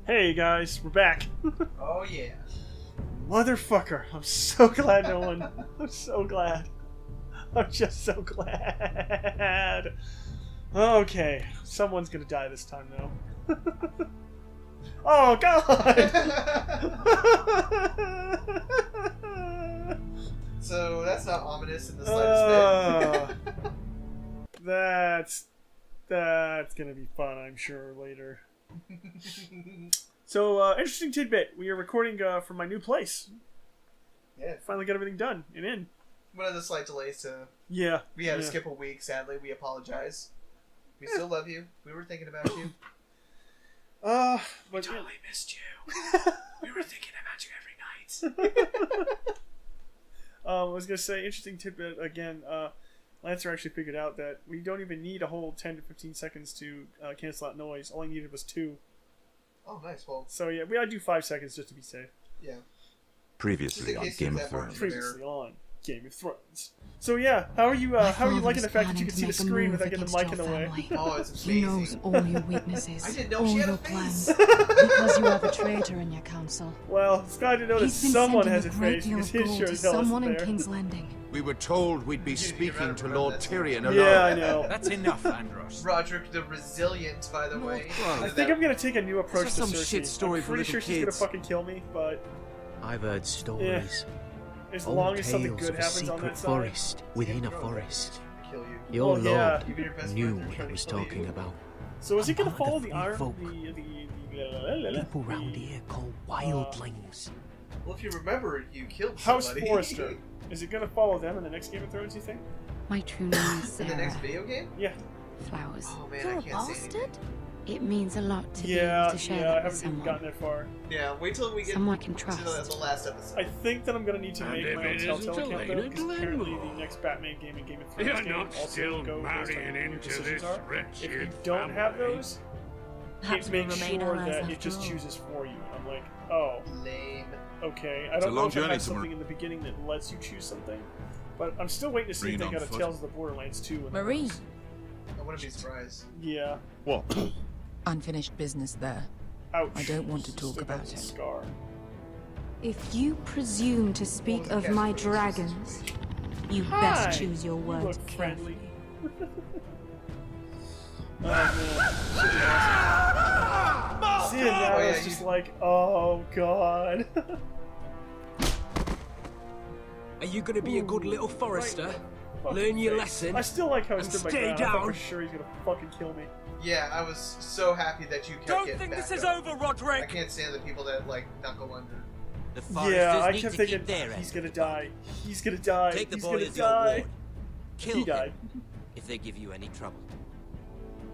Hey guys, we're back. Oh yeah. Motherfucker, I'm so glad no one... I'm so glad. I'm just so glad. Okay, someone's gonna die this time though. Oh god! So that's not ominous in the slightest bit. That's gonna be fun, I'm sure, later. So, interesting tidbit. We are recording from my new place. Yeah. Finally got everything done and in. One of the slight delays to... Yeah. We had to skip a week, sadly. We apologize. We still love you. We were thinking about you. But We totally missed you. We were thinking about you every night. I was going to say, interesting tidbit again. Lancer actually figured out that we don't even need a whole 10 to 15 seconds to cancel out noise. All I needed was 2. Oh, nice. Well, so yeah, we gotta do 5 seconds just to be safe. Yeah. Previously on Game of Thrones. Previously on Game of Thrones. So yeah, how are you liking the fact that you can see the screen without getting the mic in the way? Oh, it's amazing. He knows all your weaknesses, I didn't know all she had your a plans, face. because you have a traitor in your council. Well, it's glad to know that He's been someone sending has a a great face deal because of his gold sure to as hell someone isn't in there. King's Landing. We were told we'd be speaking to Lord Tyrion alone. Yeah, I know. That's enough, Andros. Roderick the Resilient, by the way. I think I'm gonna take a new approach to some Cersei. shit story I'm for pretty little sure she's gonna kids. fucking kill me, but I've heard stories. as Old long as something tales good of a happens on secret that side. forest within a forest. Kill you. Your Oh, lord yeah. Even your best knew friends are what trying he was to kill you. talking about. So is he gonna Among the follow the free iron? folk, The People round here called wildlings. Well, if you remember, you killed House somebody. Forrester. Is it gonna follow them in the next Game of Thrones? You think? My true name is In the next Sarah. video game? Yeah. Flowers. Oh man, You're I a can't say anything. bastard? It means a lot to be Yeah, able to share I that with haven't even someone. gotten that far. Yeah, wait till we get Someone I can to trust. the last episode. I think that I'm gonna need to And make if my own it Telltale isn't account though, Elena because apparently Glenmore. the next Batman game and Game of Thrones You're game not also still go based on marrying what your into decisions this are. If you wretched don't have family. those, Perhaps it we'll makes remain sure allies that it after just all. chooses for you. I'm like, oh, Lame. okay. I It's don't a know long if it journey has somewhere. something in the beginning that lets you choose something, but I'm still waiting to see if Green they on got a foot. Tales of the Borderlands 2. in the Marine. works. I wouldn't be surprised. Yeah. What? Unfinished business there. Ouch. I don't want to talk Still about has a it. Scar. If you presume to speak What was the of my catch for this dragons, situation? you Hi. best choose your You words look friendly. carefully. Oh man. Should be awesome. Seeing that, Oh, I yeah, was just like, oh god. Are you going to be a good little forester? Learn your lesson. I still like how he and stood my stay ground. I thought for down. sure he's gonna fucking kill me. Yeah, I was so happy that you kept Don't getting think this back is up. over, I Roderick. can't stand the people that like knuckle under. The Yeah, I need kept to thinking keep their he's end gonna of the bargain. die. He's gonna die. Take the He's boy gonna as your die. ward. Kill He him died. if they give you any trouble.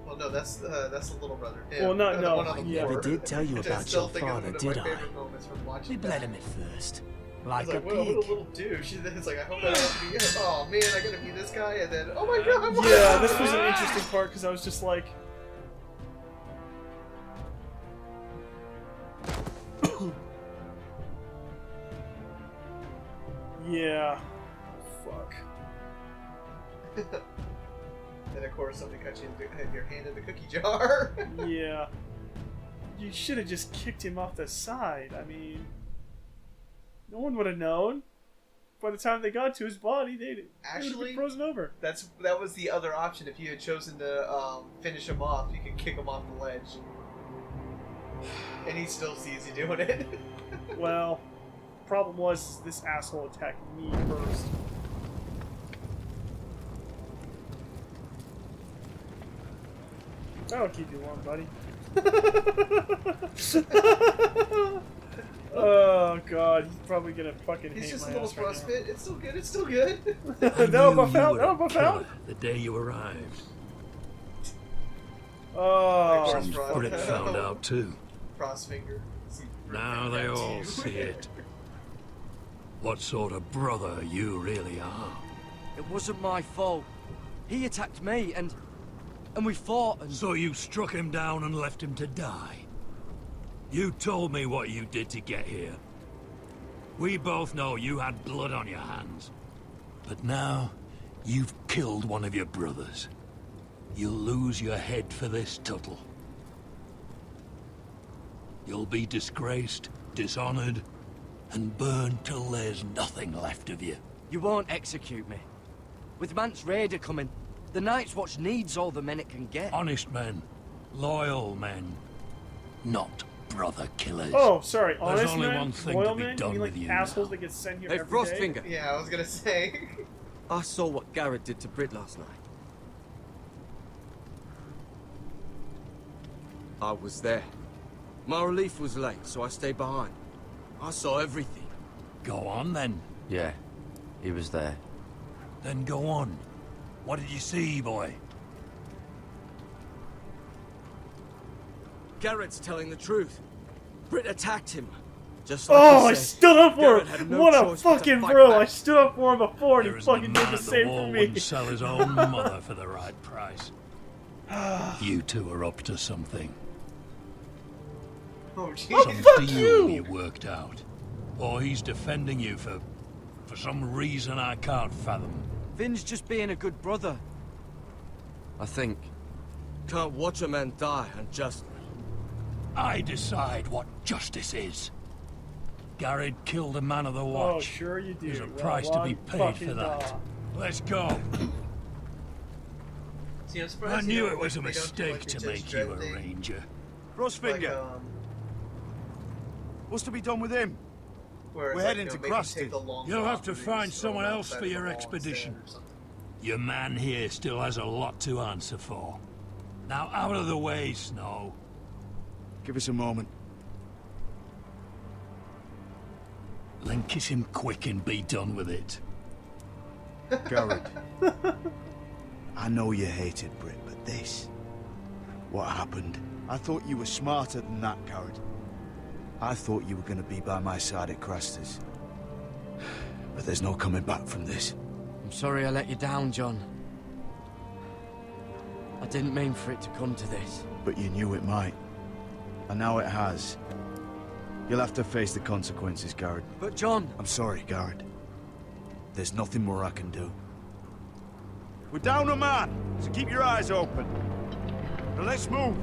Well, no, that's the little brother. Well, not- the no, one on the yeah. floor. Never did tell you Which I about still your think is father, one of did my I? favorite moments from watching We bled that. him at first, I like was a like, what a pig. little douche. It's like, I hope I don't have to be. Oh man, I gotta be this guy, and then oh my god. Yeah, this was an interesting part because I was just like, yeah, fuck. Then of course somebody cut you in your hand in the cookie jar. Yeah. You should have just kicked him off the side. I mean, no one would have known. By the time they got to his body, they would have Actually, been frozen over. that was the other option. If you had chosen to finish him off, you could kick him off the ledge, and he still sees you doing it. Well, problem was this asshole attacked me first. That'll keep you warm, buddy. Oh god, he's probably gonna fucking He's hate just my a little ass right frostbite. It's still good. It's still good. now. That'll buff out. That'll buff out. The day you arrived. Oh, Frost Some Frost. Frick found out too. Frost finger. See, Now they that's all you. see it. What sort of brother you really are. It wasn't my fault. He attacked me, and we fought, and So you struck him down and left him to die. You told me what you did to get here. We both know you had blood on your hands. But now, you've killed one of your brothers. You'll lose your head for this, Tuttle. You'll be disgraced, dishonored, and burned till there's nothing left of you. You won't execute me. With Mance Raider coming, the Night's Watch needs all the men it can get. Honest men, loyal men, not brother killers. Oh, sorry. There's Honest only men? one thing Loyal to be men? done You mean with like you assholes now. that get sent here Hey, every day? Frostfinger. Yeah, I was gonna say. I saw what Garrett did to Brit last night. I was there. My relief was late, so I stayed behind. I saw everything. Go on then. Yeah, he was there. Then go on. What did you see, boy? Garrett's telling the truth. Brit attacked him. Just like Oh, he I said. stood up for Garrett him! had no What a choice but to fucking fight bro! back. I stood up for him before and There he isn't a fucking did man the at the same for wall me. wouldn't sell his own mother for the right price. You two are up to something. Oh, Some jeez. deal you worked out. Or he's defending you for some reason I can't fathom. Finn's just being a good brother. I think. Can't watch a man die unjustly. I decide what justice is. Garrett killed a man of the watch. Oh, sure you do. There's a Well, price to be one paid fucking for that. dog. Let's go. See, I'm surprised I you knew don't it was a like- they don't do, mistake like, the to Judge make you Dredd a thing. ranger. Frostfinger, Like, what's to be done with him? where it's We're like, heading you know, to make him Crusted. take the long You'll walk have to and then find just throw someone him else outside for of your the wall expedition. instead or something. Your man here still has a lot to answer for. Now out of the way, Snow. Give us a moment. Then kiss him quick and be done with it. Garrett. I know you hated Brit, but this... What happened? I thought you were smarter than that, Garrett. I thought you were going to be by my side at Craster's. But there's no coming back from this. I'm sorry I let you down, John. I didn't mean for it to come to this. But you knew it might. And now it has. You'll have to face the consequences, Garrett. But John... I'm sorry, Garrett. There's nothing more I can do. We're down a man, so keep your eyes open. Now let's move.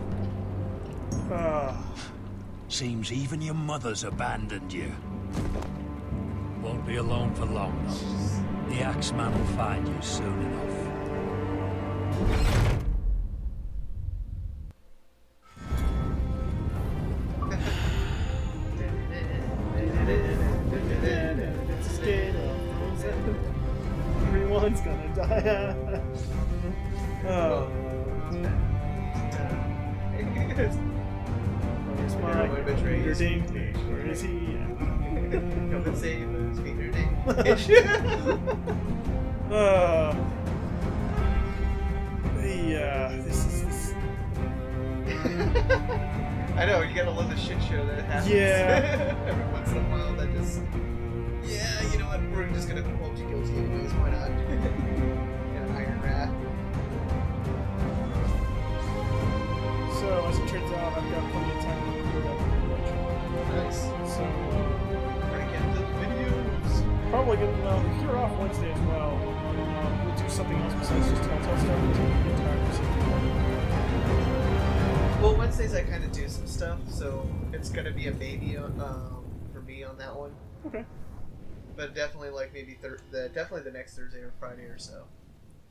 Seems even your mother's abandoned you. Won't be alone for long, though. The Axeman will find you soon enough. It's a Game of Thrones. Everyone's gonna die. Oh. Where's my Everyone betrays Peter me. Dinklage? Where is he? Come and save us, Peter This is. I know, you gotta love the shit show that happens. Yeah. Every once in a while, that just... Yeah, you know what, we're just gonna hold you guilty anyways, why not? Yeah, Iron Rat. So, as it turns out, I've got plenty of time to record that. Nice. So, Break into the videos. probably gonna, well, you're off Wednesday as well. We'll do something else besides just Telltale stuff until the entire season. Well, Wednesdays I kind of do some stuff, so it's gonna be a maybe for me on that one. Okay. But definitely like maybe definitely the next Thursday or Friday or so.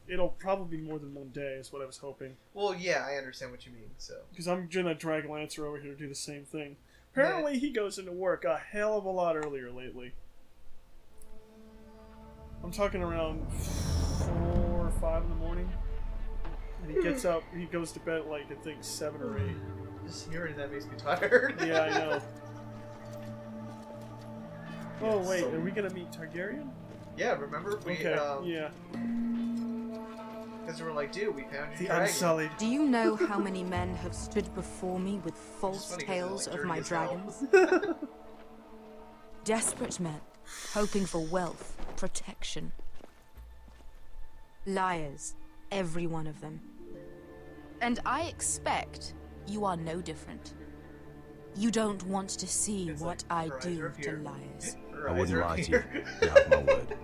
It'll probably be more than one day, is what I was hoping. Well, yeah, I understand what you mean. So Because I'm gonna drag Lancer over here to do the same thing. Apparently, he goes into work a hell of a lot earlier lately. I'm talking around 4 or 5 in the morning. And he gets up, he goes to bed at like, I think, 7 or 8. just hearing that makes me tired. Yeah, I know. Oh, wait, are we gonna meet Targaryen? Yeah, remember we Okay, yeah. because we were like, dude, we found your The dragon. Unsullied. Do you know how many men have stood before me with It's false funny 'cause they're, tales like, of dirty my as hell. dragons? Desperate men, hoping for wealth, protection. Liars, every one of them. And I expect you are no different. You don't want to see It's what like, I her eyes do are up to here. liars. Her I eyes wouldn't are up lie to you. here. You have my word.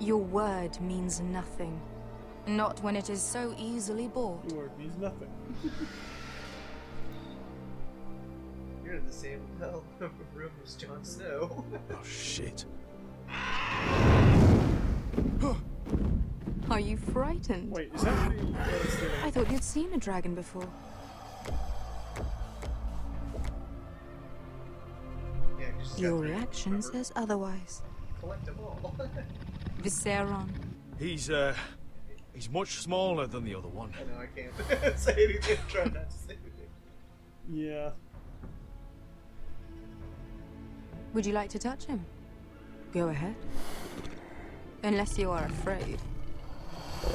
Your word means nothing. Not when it is so easily bought. Your word means nothing. You're You're in the same room as Jon Snow. Oh, shit. Are you frightened? Wait, is that the... I thought you'd seen a dragon before. Yeah, you just Your got three, reaction remember? says otherwise. Collect them all. Visceron. He's much smaller than the other one. I know, I can't say anything. I'm trying not to say anything. Yeah. Would you like to touch him? Go ahead. Unless you are afraid.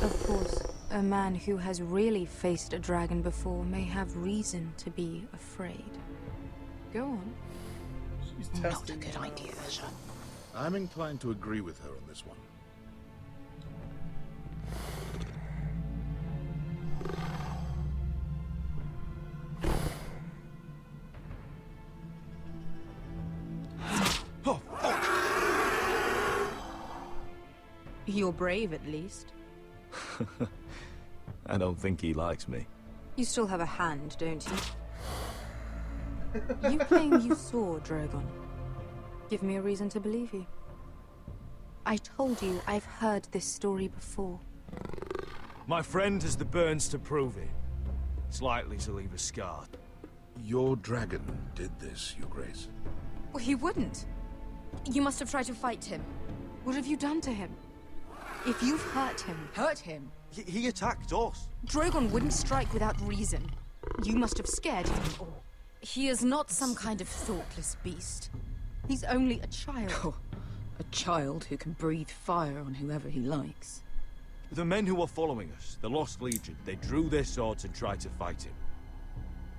Of course, a man who has really faced a dragon before may have reason to be afraid. Go on. She's Not a testing. good idea, Asher. I'm inclined to agree with her on this one. Oh, fuck! You're brave, at least. I don't think he likes me. You still have a hand, don't you? You claim you saw Drogon. Give me a reason to believe you. I told you I've heard this story before. My friend has the burns to prove it. It's likely to leave a scar. Your dragon did this, Your Grace. Well, he wouldn't. You must have tried to fight him. What have you done to him? If you've hurt him... Hurt him? He attacked us. Drogon wouldn't strike without reason. You must have scared him. He is not some kind of thoughtless beast. He's only a child. Oh, a child who can breathe fire on whoever he likes. The men who were following us, the Lost Legion, they drew their swords and tried to fight him.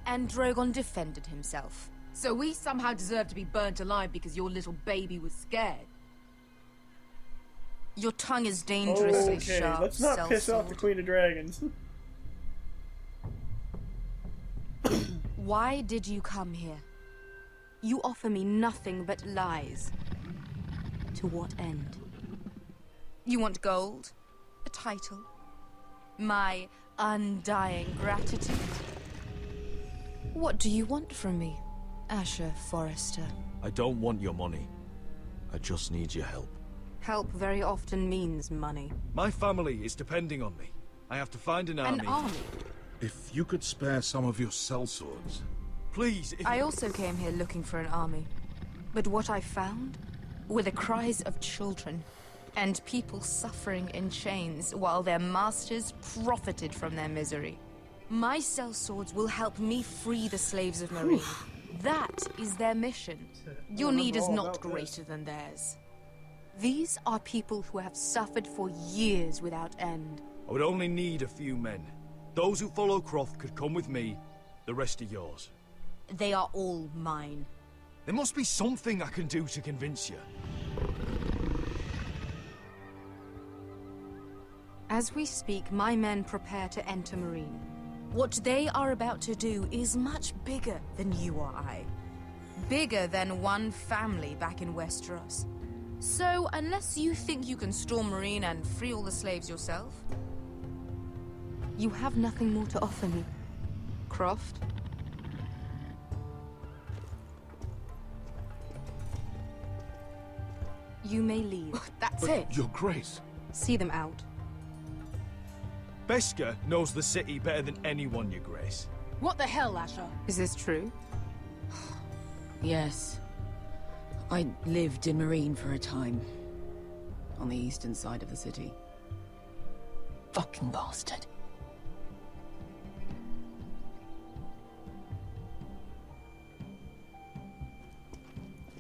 And Drogon defended himself. So we somehow deserve to be burnt alive because your little baby was scared? Your tongue is dangerously Okay, sharp, let's not piss off the sellsword. Queen of Dragons. Why did you come here? You offer me nothing but lies. To what end? You want gold? A title? My undying gratitude? What do you want from me, Asher Forrester? I don't want your money. I just need your help. Help very often means money. My family is depending on me. I have to find an army. An army? If you could spare some of your sellswords. Please, if... I also came here looking for an army. But what I found were the cries of children and people suffering in chains while their masters profited from their misery. My sellswords will help me free the slaves of Marine. That is their mission. Your need is not greater than theirs. These are people who have suffered for years without end. I would only need a few men. Those who follow Croft could come with me. The rest are yours. They are all mine. There must be something I can do to convince you. As we speak, my men prepare to enter Marine. What they are about to do is much bigger than you or I. Bigger than one family back in Westeros. So, unless you think you can storm Marine and free all the slaves yourself, you have nothing more to offer me, Croft. You may leave. That's But, it. Your Grace. See them out. Beskar knows the city better than anyone, Your Grace. What the hell, Asher? Is this true? Yes. I lived in Marine for a time. On the eastern side of the city. Fucking bastard.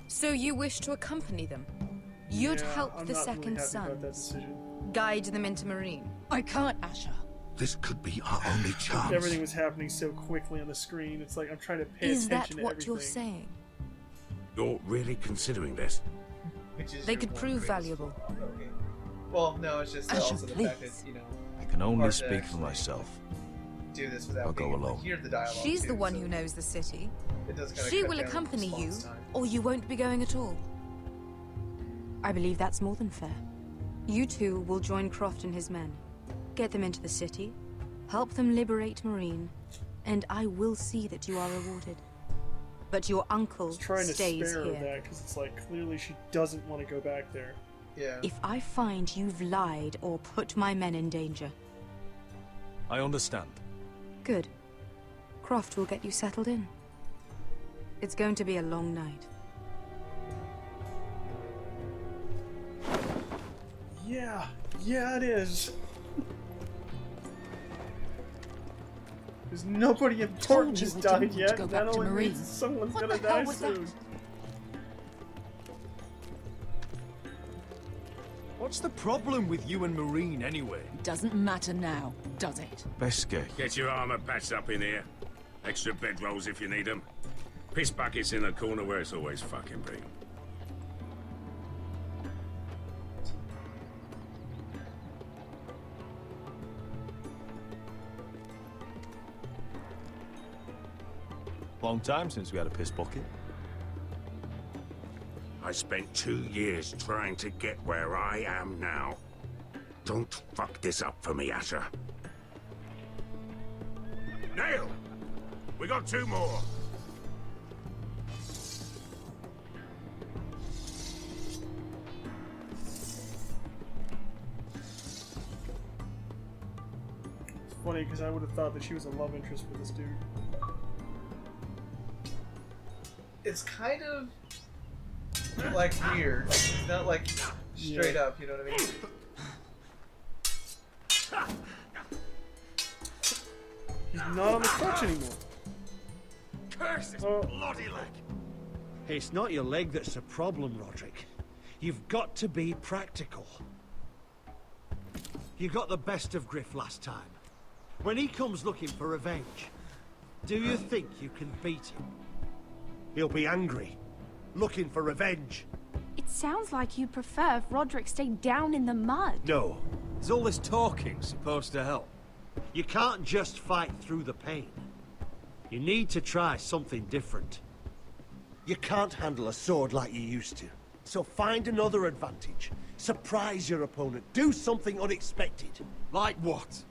So you wish to accompany them? You'd Yeah, help I'm the not really second happy about that sons. decision. Guide them into Marine. I can't, Asher. This could be our only chance. Everything was happening so quickly on the screen. It's like I'm trying to pay Is that attention to what everything. you're saying? You're really considering this? Which is They your could one prove greatest valuable. flaw. Okay. Well, no, it's just Asher, also the fact that, please. you know, I can only Hard to speak for actually- myself. do this without I'll go being able to alone. hear the dialogue. She's the too, one so who knows the city. it does kinda She cut will down accompany you, response time. or you won't be going at all. I believe that's more than fair. You two will join Croft and his men. Get them into the city, help them liberate Marine, and I will see that you are rewarded. But your I uncle was trying to stays spare her here. that because it's like clearly she doesn't want to go back there. Yeah. If I find you've lied or put my men in danger, I understand. good. Croft will get you settled in. It's going to be a long night. Yeah, it is. There's nobody important you has we died didn't want yet. to go That back to only Marine. means someone's What gonna the hell die was that? soon. What's the problem with you and Marine, anyway? Doesn't matter now, does it? Beske. Get your armor patched up in here. Extra bedrolls if you need them. Piss buckets in the corner where it's always fucking been. Long time since we had a piss bucket. I spent 2 years trying to get where I am now. Don't fuck this up for me, Asher. Nail! We got 2 more. It's funny because I would have thought that she was a love interest for this dude. It's kind of like weird. It's not like straight up, you know what I mean? He's not on the crutch anymore. Curse this Oh. bloody leg. It's not your leg that's the problem, Roderick. You've got to be practical. You got the best of Griff last time. When he comes looking for revenge, do you think you can beat him? He'll be angry, looking for revenge. It sounds like you'd prefer if Roderick stayed down in the mud. No, Is all this talking supposed to help? you can't just fight through the pain. You need to try something different. You can't handle a sword like you used to. So find another advantage. Surprise your opponent. Do something unexpected. Like what?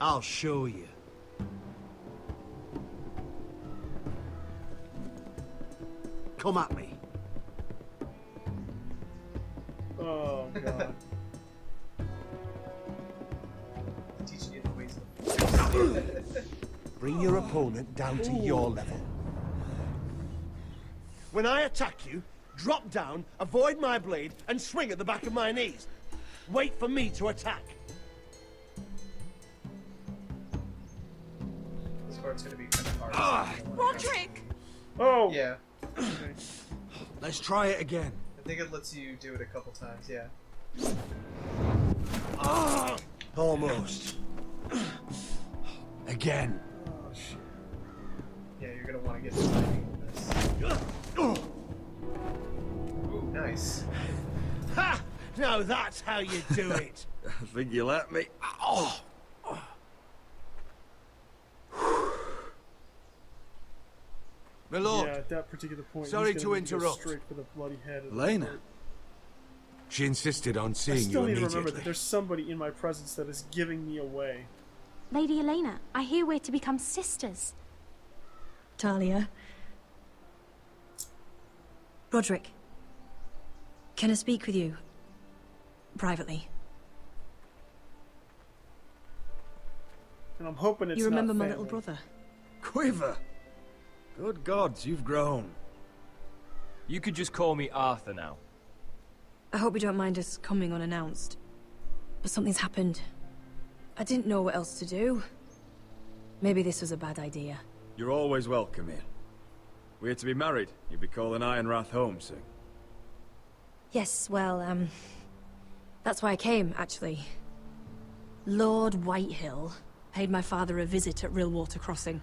I'll show you. Come at me. Oh god. Teaching you the ways Bring your opponent down to your level. When I attack you, drop down, avoid my blade, and swing at the back of my knees. Wait for me to attack. This part's gonna be kind of hard. Roderick! Oh! Yeah. Okay. Let's try it again. I think it lets you do it a couple times, yeah. Almost. Again. Oh shit. Yeah, you're gonna want to get the timing of this. Ooh, nice. Ha! Now that's how you do it. I think you let me. Oh! My lord, Yeah, at that particular point, Sorry he's to gonna need go interrupt. straight for the bloody head. Of the Lena. heart. She insisted on I seeing still you need to immediately. remember that there's somebody in my presence that is giving me away. Lady Elena, I hear we're to become sisters. Talia. Roderick. Can I speak with you? Privately. And I'm hoping it's You remember not my family. little brother? Quiver! Good gods, you've grown. You could just call me Arthur now. I hope you don't mind us coming unannounced. But something's happened. I didn't know what else to do. Maybe this was a bad idea. You're always welcome here. We're to be married. You'll be calling Ironrath home soon. Yes, well, that's why I came, actually. Lord Whitehill paid my father a visit at Rillwater Crossing.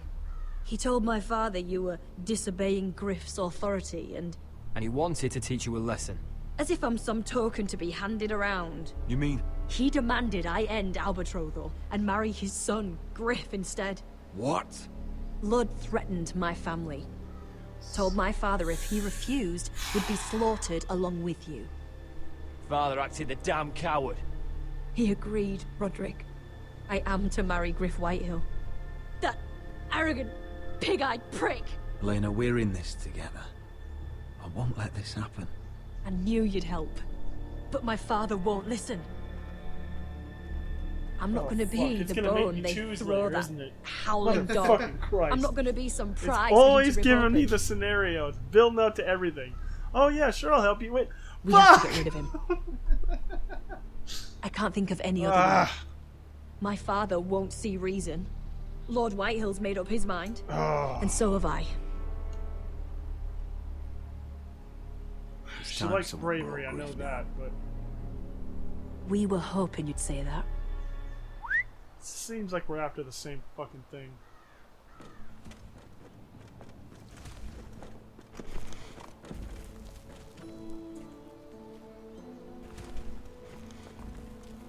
He told my father you were disobeying Griff's authority, and And he wanted to teach you a lesson. as if I'm some token to be handed around. You mean... He demanded I end our betrothal and marry his son, Griff, instead. What? Lord threatened my family. Told my father if he refused, would be slaughtered along with you. Father acted the damn coward. He agreed, Roderick. I am to marry Griff Whitehill. That arrogant, pig-eyed prick! Elena, we're in this together. I won't let this happen. I knew you'd help. But my father won't listen. I'm not going to be the bone they throw that howling dog. I'm not going to be some prize. It's always giving me the scenarios, building up to everything. Oh yeah, sure, I'll help you. Wait, we have to get rid of him. I can't think of any other way. My father won't see reason. Lord Whitehill's made up his mind, and so have I. She likes bravery, I know that, but... We were hoping you'd say that. Seems like we're after the same fucking thing.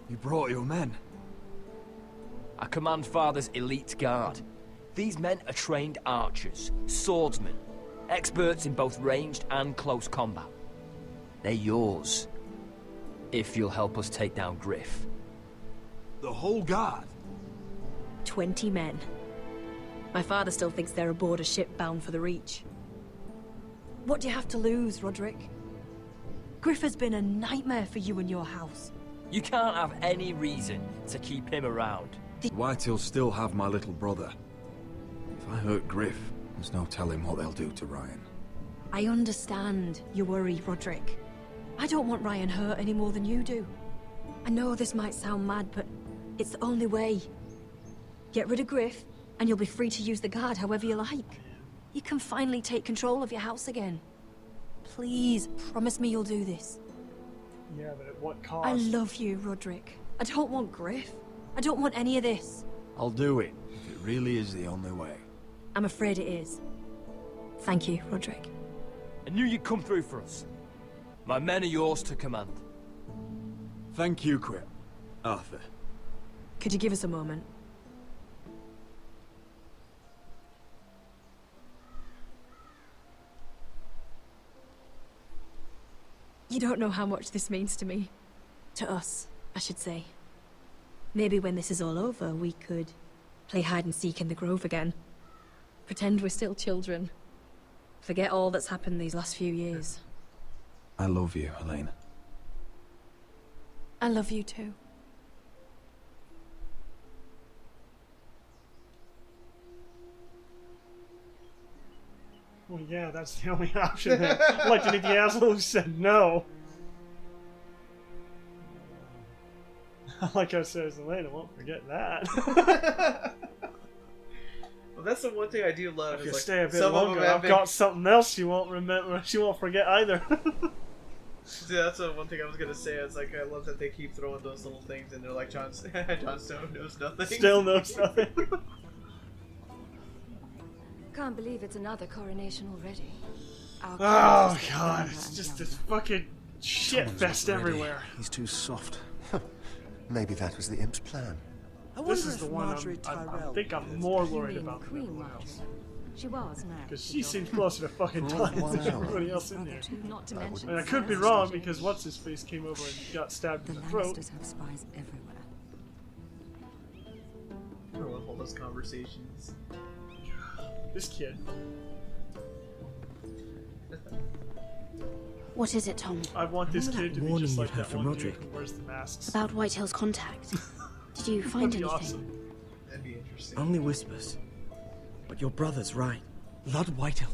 You brought your men. I command Father's elite guard. These men are trained archers, swordsmen, experts in both ranged and close combat. They're yours, if you'll help us take down Griff. The whole guard? 20 men. My father still thinks they're aboard a ship bound for the Reach. What do you have to lose, Roderick? Griff has been a nightmare for you and your house. You can't have any reason to keep him around. Whitehill'll still have my little brother. If I hurt Griff, there's no telling what they'll do to Ryan. I understand your worry, Roderick. I don't want Ryan hurt any more than you do. I know this might sound mad, but it's the only way. Get rid of Griff, and you'll be free to use the guard however you like. You can finally take control of your house again. Please, promise me you'll do this. Yeah, but at what cost? I love you, Roderick. I don't want Griff. I don't want any of this. I'll do it, if it really is the only way. I'm afraid it is. Thank you, Roderick. I knew you'd come through for us. My men are yours to command. Thank you, Quip. Arthur. Could you give us a moment? You don't know how much this means to me. To us, I should say. Maybe when this is all over, we could play hide and seek in the grove again. Pretend we're still children. Forget all that's happened these last few years. I love you, Elena. I love you too. Well, yeah, that's the only option then. Like, did the asshole who said no? Like I said, Elena won't forget that. Well, that's the one thing I do love. If you like, stay a bit longer, I've got something else she won't remember. She won't forget either. See, that's the one thing I was gonna say. It's like I love that they keep throwing those little things, and they're like Jon Snow knows nothing. Still knows nothing. Can't believe it's another coronation already. Oh god, it's just this fucking shit fest everywhere. He's too soft. Maybe that was the imp's plan. This is the one I think I'm more worried about than everyone else. She was now. Because she seems closer to fucking dying than everybody else in there. Not to mention, and I could be wrong because what's his face came over and got stabbed in the throat. Lannisters have spies everywhere. I love all those conversations. This kid. What is it, Tom? I want this kid to be just like that one Roderick. dude who wears the masks. About Whitehill's contact. Did you find That'd be anything? awesome. That'd be interesting. Only whispers. But your brother's right. Lord Whitehill.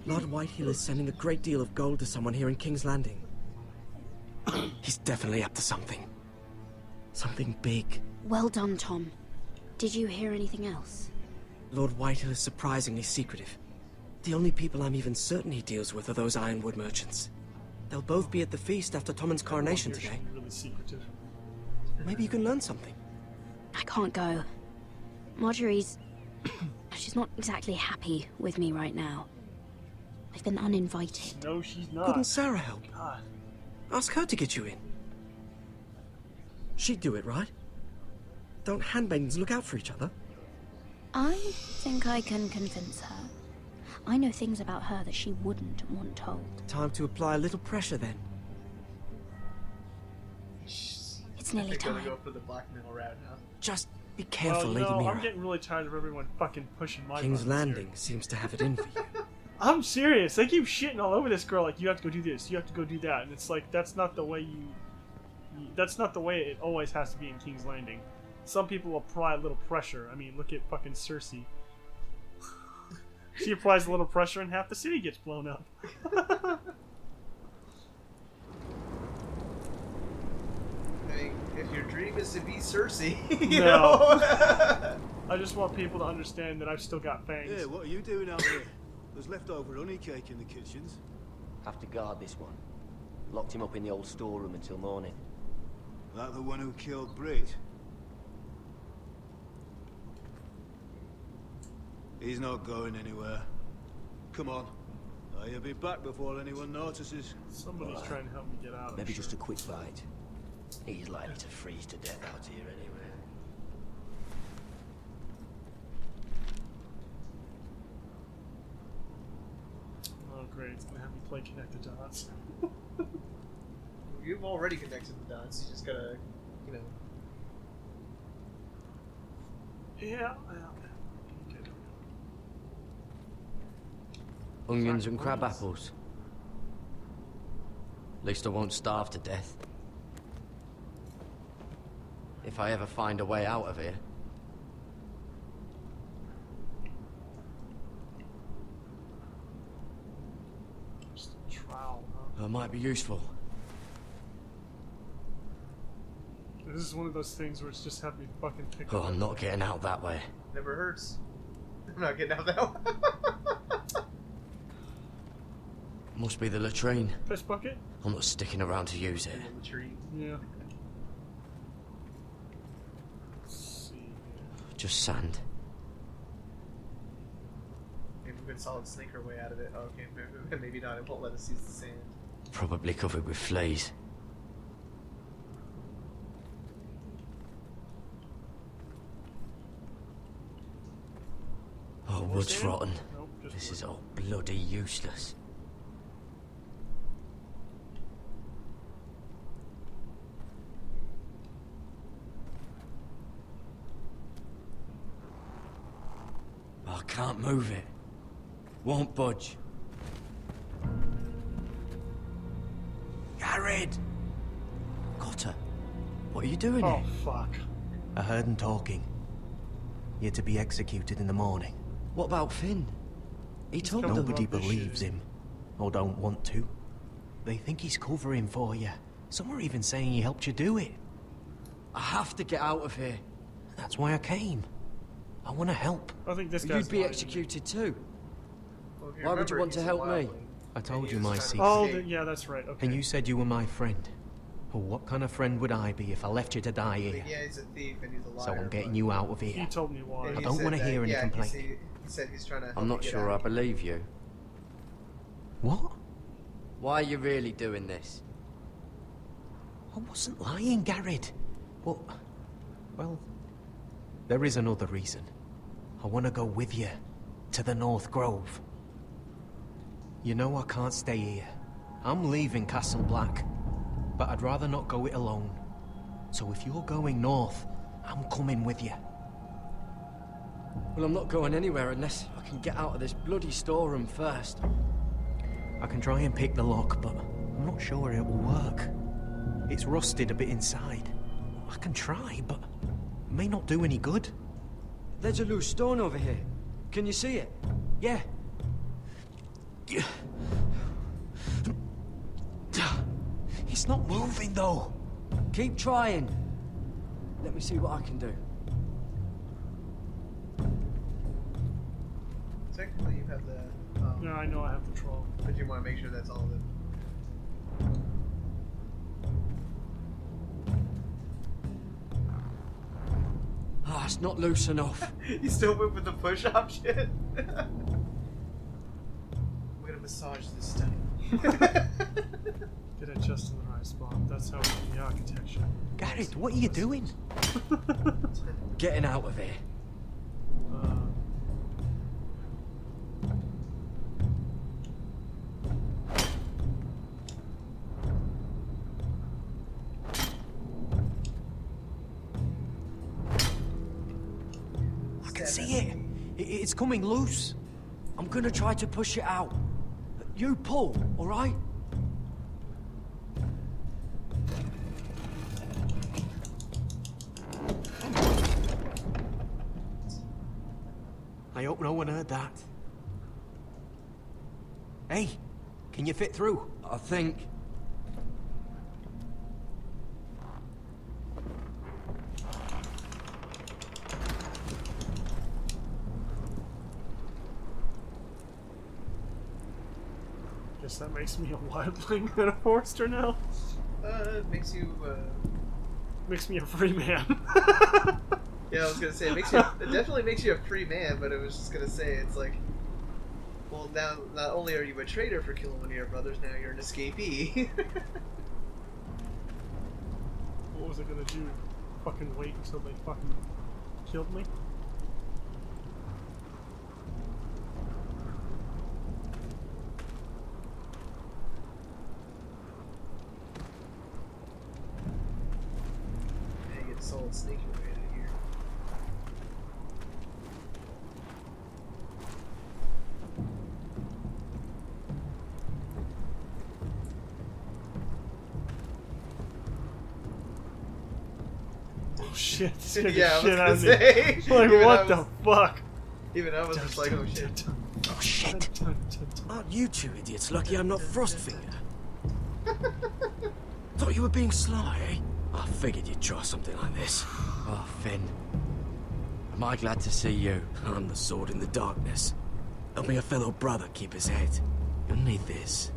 Lord Whitehill is sending a great deal of gold to someone here in King's Landing. He's definitely up to something. Something big. Well done, Tom. Did you hear anything else? Lord Whitehill is surprisingly secretive. The only people I'm even certain he deals with are those ironwood merchants. They'll both be at the feast after Tommen's coronation today. Really secretive. Maybe you can learn something. I can't go. Marjorie's... she's not exactly happy with me right now. I've been uninvited. No, she's not. Couldn't Sarah help? God. Ask her to get you in. She'd do it, right? Don't handmaidens look out for each other? I think I can convince her. I know things about her that she wouldn't want told. Time to apply a little pressure then. It's nearly They're gonna time. go for the blackmail route now. Just be careful, well, Lady Mira. I'm getting really tired of everyone fucking pushing my King's buttons Landing here. seems to have it in for you. I'm serious. They keep shitting all over this girl like, you have to go do this, you have to go do that. And it's like, that's not the way that's not the way it always has to be in King's Landing. Some people apply a little pressure. I mean, look at fucking Cersei. She applies a little pressure and half the city gets blown up. I mean, if your dream is to be Cersei, you No. know? I just want people to understand that I've still got fangs. Yeah, what are you doing out here? There's leftover honey cake in the kitchens. Have to guard this one. Locked him up in the old storeroom until morning. That the one who killed Brit? He's not going anywhere. Come on. He'll be back before anyone notices. Somebody's trying to help me get out. Maybe just a quick bite. He's likely to freeze to death out here anyway. Oh great, it's gonna have me play Connect the Dots. You've already connected the dots. You just gotta, you know. Yeah. Onions and crab apples. At least I won't starve to death. If I ever find a way out of here. Just a trowel, huh? That might be useful. This is one of those things where it's just having me fucking pick Oh, up. I'm not getting out that way. Never hurts. I'm not getting out that one. Must be the latrine. Piss bucket? I'm not sticking around to use it. Latrine. Yeah. Just sand. Maybe we can solid snake our way out of it. Oh, okay, maybe not. It won't let us use the sand. Probably covered with fleas. Oh, wood's sand? rotten. Nope, just This wood. is all bloody useless. I can't move it. Won't budge. Garrett! Cotter, what are you doing Oh, here? fuck. I heard him talking. You're to be executed in the morning. What about Finn? He told them. Nobody believes him. Or don't want to. They think he's covering for you. Some are even saying he helped you do it. I have to get out of here. That's why I came. I want to help. I think this guy's You'd be lying. executed too. Well, if Why would you remember, want to he's a help me? wildling. I told And you he my was secret. trying to Oh, escape. yeah, that's right. Okay. And you said you were my friend. Well, what kind of friend would I be if I left you to die I here? mean, yeah, he's a thief and he's a liar. So I'm getting but- you out of He here. told me why. And I he don't said wanna that- hear any yeah, complaint. He said he's trying to help I'm you not get sure I out. believe you. What? Why are you really doing this? I wasn't lying, Garrett. But, well, there is another reason. I want to go with you to the North Grove. You know I can't stay here. I'm leaving Castle Black, but I'd rather not go it alone. So if you're going north, I'm coming with you. Well, I'm not going anywhere unless I can get out of this bloody storeroom first. I can try and pick the lock, but I'm not sure it will work. It's rusted a bit inside. I can try, but it may not do any good. There's a loose stone over here. Can you see it? Yeah. It's not moving, though. Keep trying. Let me see what I can do. Technically, you have the. Yeah, I know I have the troll. But you want to make sure that's all of it. Ah, it's not loose enough. You still went with the push option? We're gonna massage this stuff. Get it just in the right spot. That's how we do the architecture. Garrett, what are you doing? Getting out of here. can see it. It's coming loose. I'm gonna try to push it out. You pull, all right? I hope no one heard that. Hey, can you fit through? I think... Guess that makes me a wildling and a forester now. It makes you, Makes me a free man. Yeah, I was gonna say, it definitely makes you a free man, but I was just gonna say, it's like, well, now, not only are you a traitor for killing one of your brothers, now you're an escapee. What was I gonna do? Fucking wait until they fucking killed me? I get solid sneaking way out of here. Oh shit, this scared Yeah, the shit I out was of me. gonna say. Like, Even what I the was- fuck? Even I was just like, oh shit. Oh shit! Aren't you two idiots lucky I'm not Frostfinger? Thought you were being sly, eh? I figured you'd try something like this. Oh, Finn. Am I glad to see you? I'm the sword in the darkness. Help me a fellow brother keep his head. You'll need this.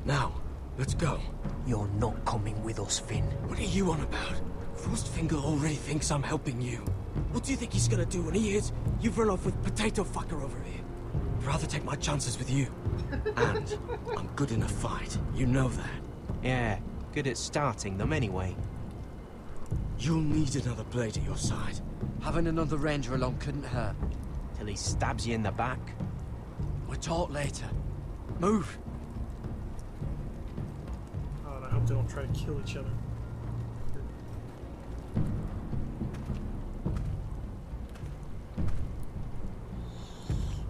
Now, let's go. You're not coming with us, Finn. What are you on about? Frostfinger already thinks I'm helping you. What do you think he's gonna do when he hears you've run off with Potato Fucker over here? I'd rather take my chances with you. And I'm good in a fight. You know that. Yeah, good at starting them anyway. You'll need another blade at your side. Having another ranger along couldn't hurt. Till he stabs you in the back. We'll talk later. Move! Oh, and I hope they don't try to kill each other.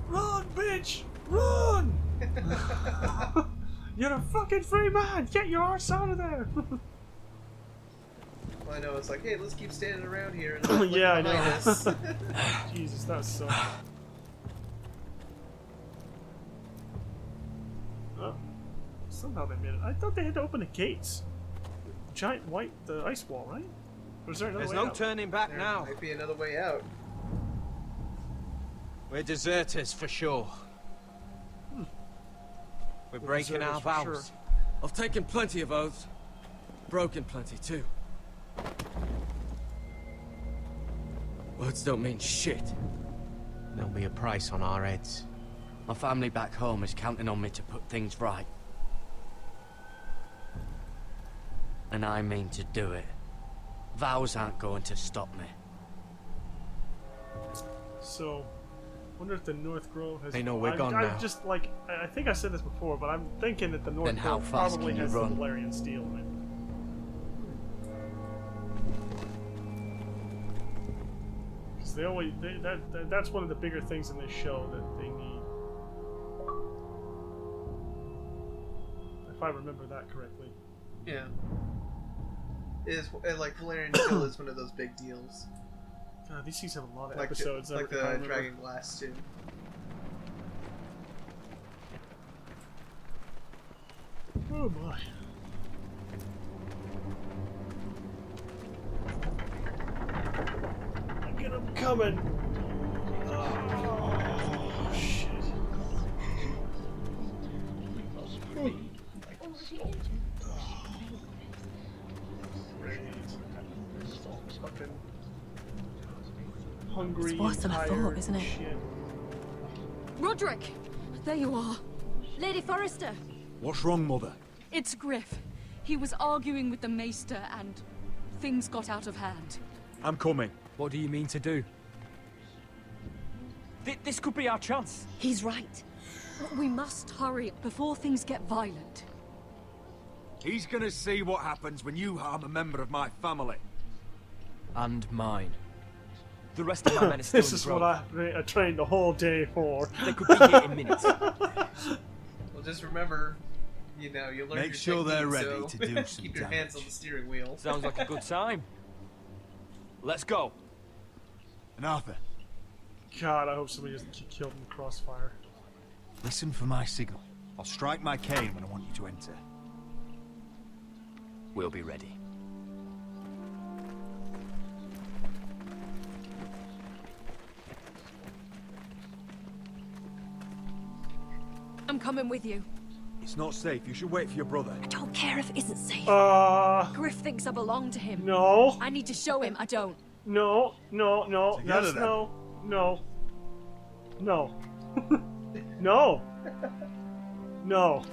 Run, bitch! Run! You're a fucking free man! Get your arse out of there! Well, I know, it's like, hey, let's keep standing around here and look Yeah, I behind know. us. Jesus, that was so... Oh. Somehow they made it. I thought they had to open the gates. Giant white, the ice wall, right? Or is there another There's way no out? turning back There now. might be another way out. We're deserters for sure. We're breaking our deserters for vows. sure. I've taken plenty of oaths. Broken plenty, too. Words don't mean shit. There'll be a price on our heads. My family back home is counting on me to put things right. And I mean to do it. Vows aren't going to stop me. So, wonder if the North Grove has... They know we're gone I now. just, like, I think I said this before, but I'm thinking that the North Then how Grove fast probably can you has run? the Valerian steel in it. Because they always... that's one of the bigger things in this show that they need. If I remember that correctly. Yeah. Like, Valerian Steel is one of those big deals. God, these things have a lot of Like, episodes. like if I the remember. Dragon Glass, too. Oh my. Look at him coming. Oh, shit. Fucking hungry. It's worse than I thought, tired isn't it? shit. Roderick! There you are. Lady Forrester! What's wrong, Mother? It's Griff. He was arguing with the Maester and things got out of hand. I'm coming. What do you mean to do? This could be our chance. He's right. We must hurry before things get violent. He's gonna see what happens when you harm a member of my family. And mine. The rest of my men are still This in is the what I trained the whole day for. They could be here in minutes. Well, just remember, you know, you learn Make your sure they're technique, ready so to do some keep your hands on the steering wheel. Sounds like a good time. Let's go. And Arthur, God, I hope somebody doesn't get killed in the crossfire. listen for my signal. I'll strike my cane when I want you to enter. We'll be ready. I'm coming with you. It's not safe. You should wait for your brother. I don't care if it isn't safe. Griff thinks I belong to him. No. I need to show him I don't. No. Together, That's then. no. No. No. No. No.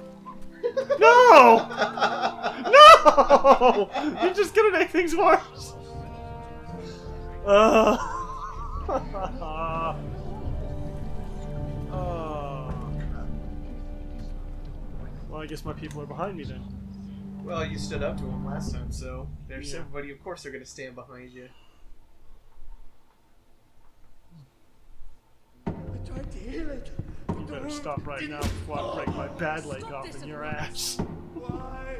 No! No! You're just gonna make things worse. Well, I guess my people are behind me then. Well, you stood up to him last time, so there's everybody. Of course, they're going to stand behind you. I tried to heal it. You better stop right now before I break my bad leg off in your ass. Why?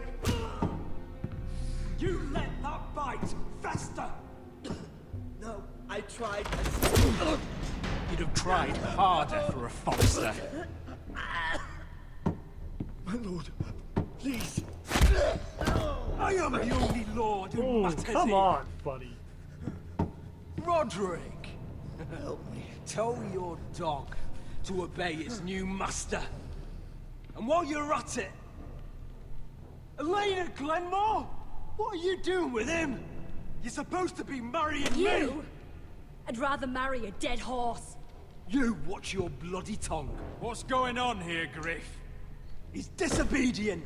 You let that bite fester! No, I tried. You'd have tried harder for a Forester. My lord, please. I am the only lord who Ooh, matters come here. on, buddy. Roderick! Help me. Tell your dog to obey its new master. And while you're at it, Elena Glenmore? What are you doing with him? You're supposed to be marrying me! You? I'd rather marry a dead horse. You watch your bloody tongue. What's going on here, Griff? He's disobedient,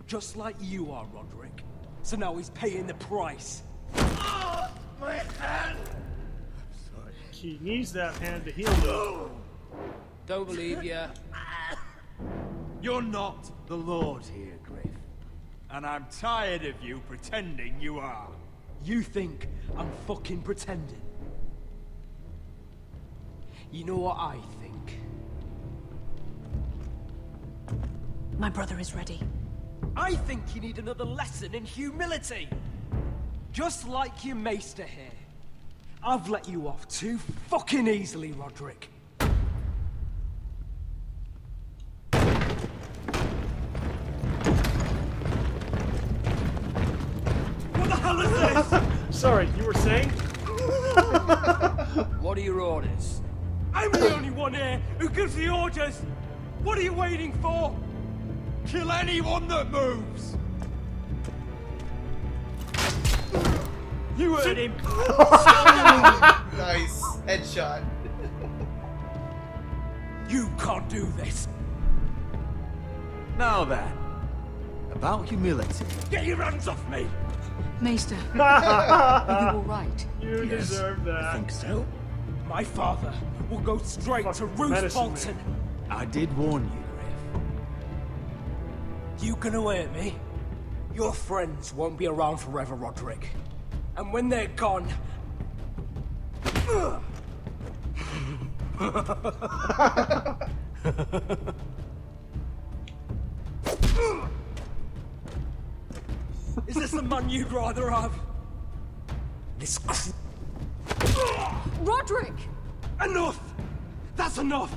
just like you are, Roderick. So now he's paying the price. My hand! He needs that hand to heal me. Don't believe ya. You're not the Lord here, Griff. And I'm tired of you pretending you are. You think I'm fucking pretending? You know what I think? My brother is ready. I think you need another lesson in humility. Just like your maester here. I've let you off too fucking easily, Roderick. What the hell is this? Sorry, you were saying? What are your orders? I'm the only one here who gives the orders. What are you waiting for? Kill anyone that moves! You heard him. Nice headshot. You can't do this. Now then, about humility. Get your hands off me! Maester, are you alright? You deserve that. I think so. My father will go straight to Roose medicine Bolton. I did warn you, Griff. You can hear me? Your friends won't be around forever, Roderick. And when they're gone... Is this the man you'd rather have? This Roderick! Enough! That's enough!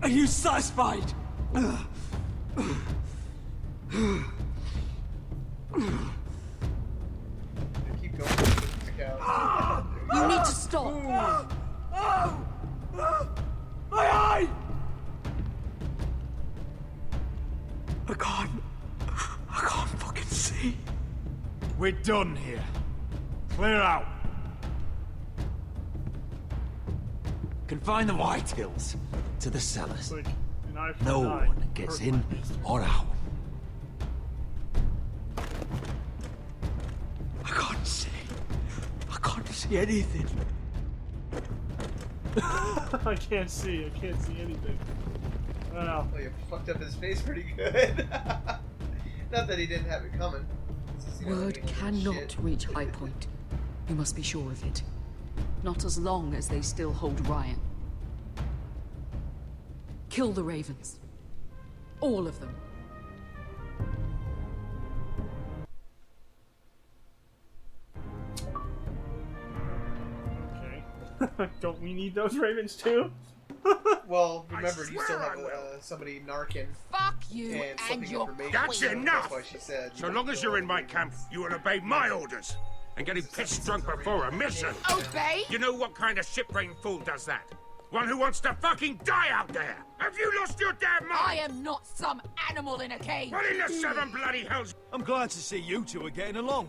Are you satisfied? Keep going. Check out. You need to stop. My eye! I can't fucking see. We're done here. Clear out. Confine the White Hills to the cellars. Like an eye for No an eye. one gets Hurt in my fist. or out. I can't see anything. I can't see anything. Wow. Oh, you fucked up his face pretty good. Not that he didn't have it coming. It's just, you know, Word he was cannot shit. reach High Point. You must be sure of it. Not as long as they still hold Ryan. Kill the Ravens. All of them. Okay. Don't we need those ravens too? Well, remember, you still have somebody narking. Fuck you and and slipping your information. That's enough! That's why she said. So long as you're in my camp, you will obey my orders. And getting pissed drunk before a mission. Obey? You know what kind of ship-brained fool does that? One who wants to fucking die out there! Have you lost your damn mind? I am not some animal in a cage. What in the seven bloody hells? I'm glad to see you two are getting along.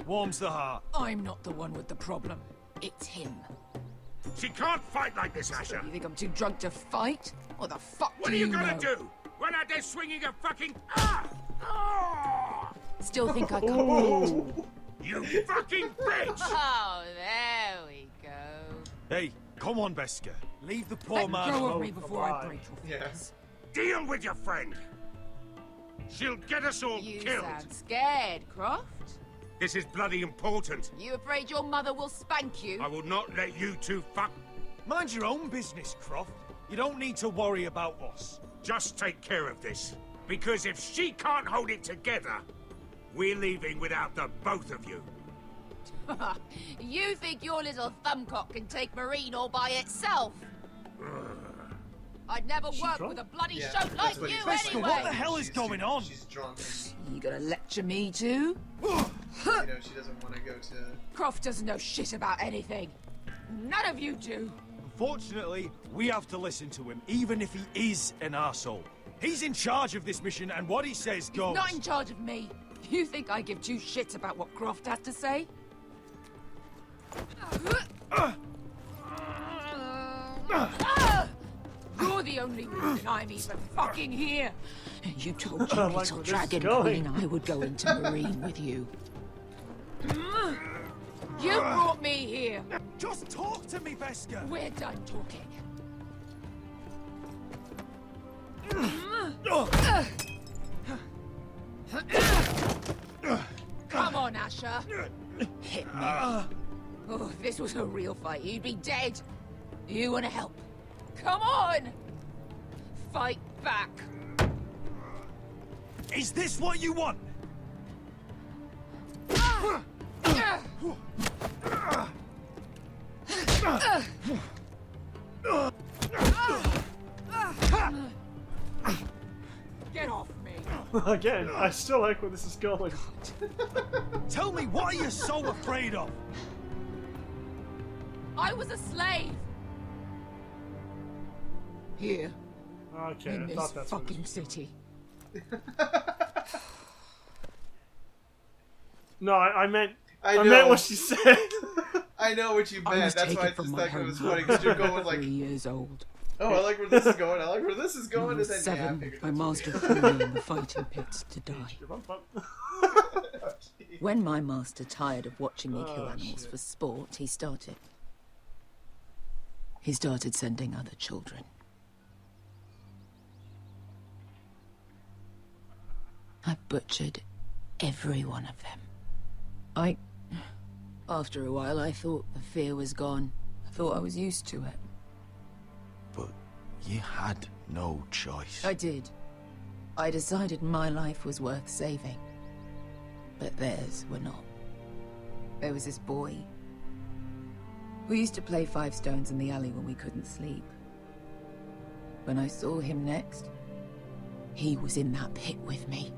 Warms the heart. I'm not the one with the problem. It's him. She can't fight like this, Asher. You think I'm too drunk to fight? What the fuck What do are you you gonna know? do? Run out there swinging a fucking... Ah! Ah! Still think I can't? You fucking bitch! Oh, there we go. Hey, come on, Beska. Leave the poor Let man go of alone. me before I break your Yes. Deal with your friend. She'll get us all You killed. sound scared, Croft. This is bloody important. You afraid your mother will spank you? I will not let you two fuck... Mind your own business, Croft. You don't need to worry about us. Just take care of this. Because if she can't hold it together, we're leaving without the both of you. You think your little thumbcock can take Marine all by itself? I'd never work with a bloody shote like you Beska, anyway. what the hell is going on? She's drunk. You gonna lecture me too? You know, she doesn't want to go to. Croft doesn't know shit about anything. None of you do. Unfortunately, we have to listen to him, even if he is an arsehole. He's in charge of this mission, and what he says He's goes. not in charge of me. You think I give two shits about what Croft has to say? You're the only reason I'm even fucking here. You told your like little where this is dragon going. queen I would go into Marine with you. You brought me here. Just talk to me, Beska. We're done talking. Come on, Asher. Hit me. Oh, if this was a real fight, you'd be dead. You want to help? Come on! Fight back. Is this what you want? Get off me. Again, I still like where this is going. Tell me, what are you so afraid of? I was a slave. Here. Okay, in I this thought that's what it fucking was. city. No, I meant I I meant know. what she said. I know what you I was meant. That's why I taken just from my thought it was home funny because you're going 3 like, years old. oh, I like where this is going. I like where this is going. When I And was then, yeah, I 7, figured my that's what master you- threw me in the fighting pits to die. When my master tired of watching me kill Oh, animals shit. for sport, he started sending other children. I butchered every one of them. After a while, I thought the fear was gone. I thought I was used to it. But you had no choice. I did. I decided my life was worth saving. But theirs were not. There was this boy. We used to play 5 stones in the alley when we couldn't sleep. When I saw him next, he was in that pit with me.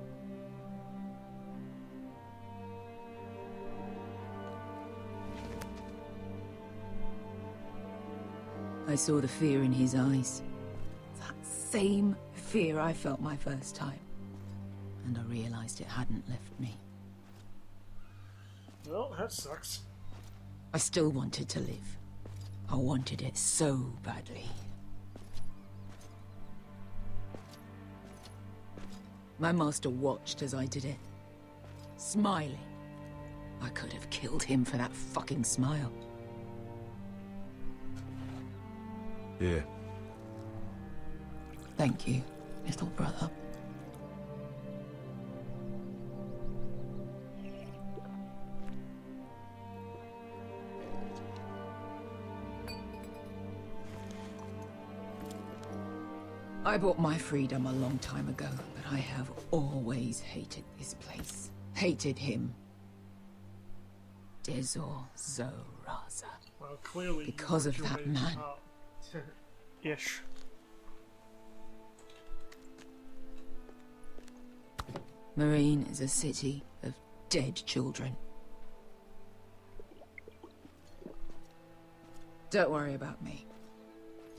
I saw the fear in his eyes. That same fear I felt my first time. And I realized it hadn't left me. Well, that sucks. I still wanted to live. I wanted it so badly. My master watched as I did it, smiling. I could have killed him for that fucking smile. Here. Thank you, little brother. I bought my freedom a long time ago, but I have always hated this place. Hated him. Dezor Zoraza. Well, clearly because of that man. Ish. Marine is a city of dead children. Don't worry about me.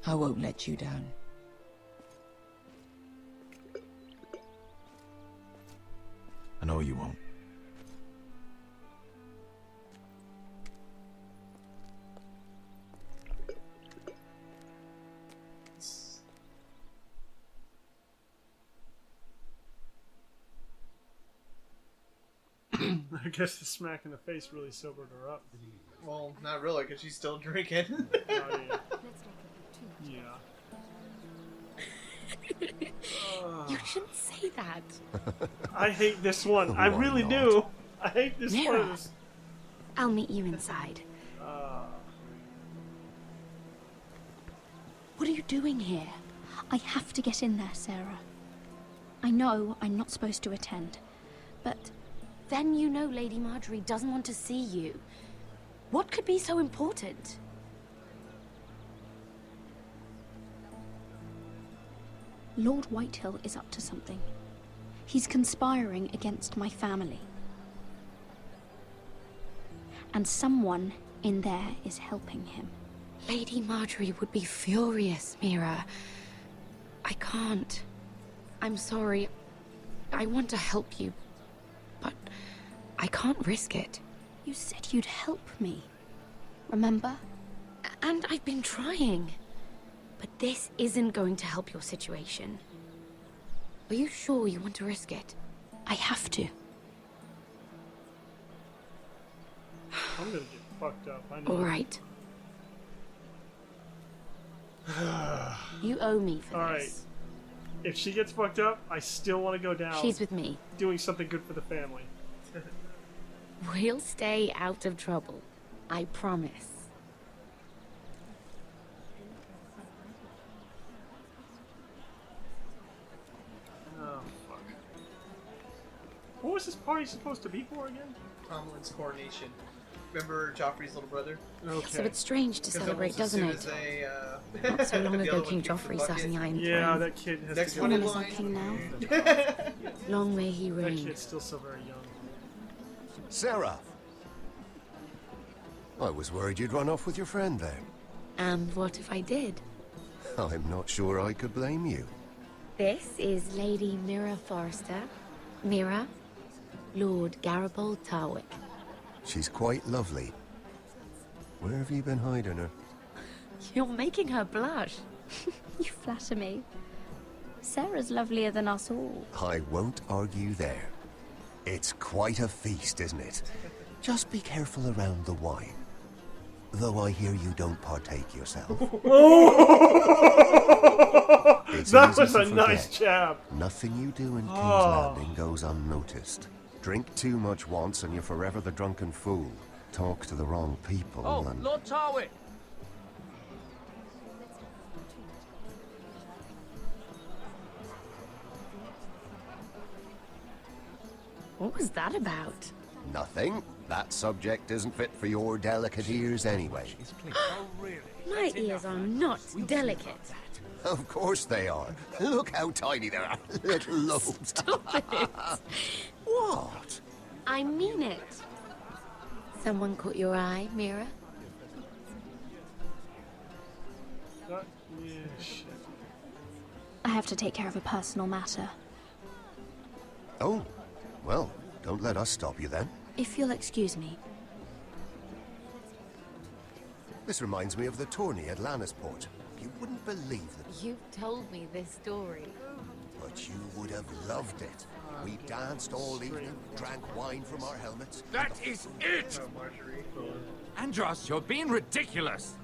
I won't let you down. I know you won't. I guess the smack in the face really sobered her up. Well, not really, because she's still drinking. Yeah. You shouldn't say that. I hate this one. I really do. I hate this Mira, one. I'll meet you inside. What are you doing here? I have to get in there, Sarah. I know I'm not supposed to attend, but... Then you know Lady Marjorie doesn't want to see you. What could be so important? Lord Whitehill is up to something. He's conspiring against my family. And someone in there is helping him. Lady Marjorie would be furious, Mira. I can't. I'm sorry. I want to help you, but I can't risk it. You said you'd help me. Remember? And I've been trying. But this isn't going to help your situation. Are you sure you want to risk it? I have to. I'm gonna get fucked up. I know. All right. You owe me for All this. right. If she gets fucked up, I still want to go down. She's with me. Doing something good for the family. We'll stay out of trouble. I promise. Oh, fuck. What was this party supposed to be for again? Tomlin's coronation. Remember Joffrey's little brother? Okay. It's a bit strange to celebrate, doesn't it? Not so long ago King Joffrey sat in the Iron Throne. Yeah, that kid has Next to one go. in Is line. that king now? Long may he That reign. kid's still so very young. Sarah! I was worried you'd run off with your friend there. And what if I did? I'm not sure I could blame you. This is Lady Mira Forrester. Mira, Lord Garibaldi Tarwick. She's quite lovely. Where have you been hiding her? You're making her blush. You flatter me. Sarah's lovelier than us all. I won't argue there. It's quite a feast, isn't it? Just be careful around the wine. Though I hear you don't partake yourself. It's That easy was to a nice forget. jab. Nothing you do in King's Oh. Landing goes unnoticed. Drink too much once and you're forever the drunken fool. Talk to the wrong people and... Lord Tarwick! What was that about? Nothing. That subject isn't fit for your delicate ears anyway. My ears are not delicate. Of course they are. Look how tiny they are. Little lobes. Stop it. What? I mean it. Someone caught your eye, Mira? Yeah, shit. I have to take care of a personal matter. Oh, well, don't let us stop you then. If you'll excuse me. This reminds me of the tourney at Lannisport. You wouldn't believe it, You've told me this story. but you would have loved it. We danced all evening, drank wine from our helmets. That is it! Andros, you're being ridiculous.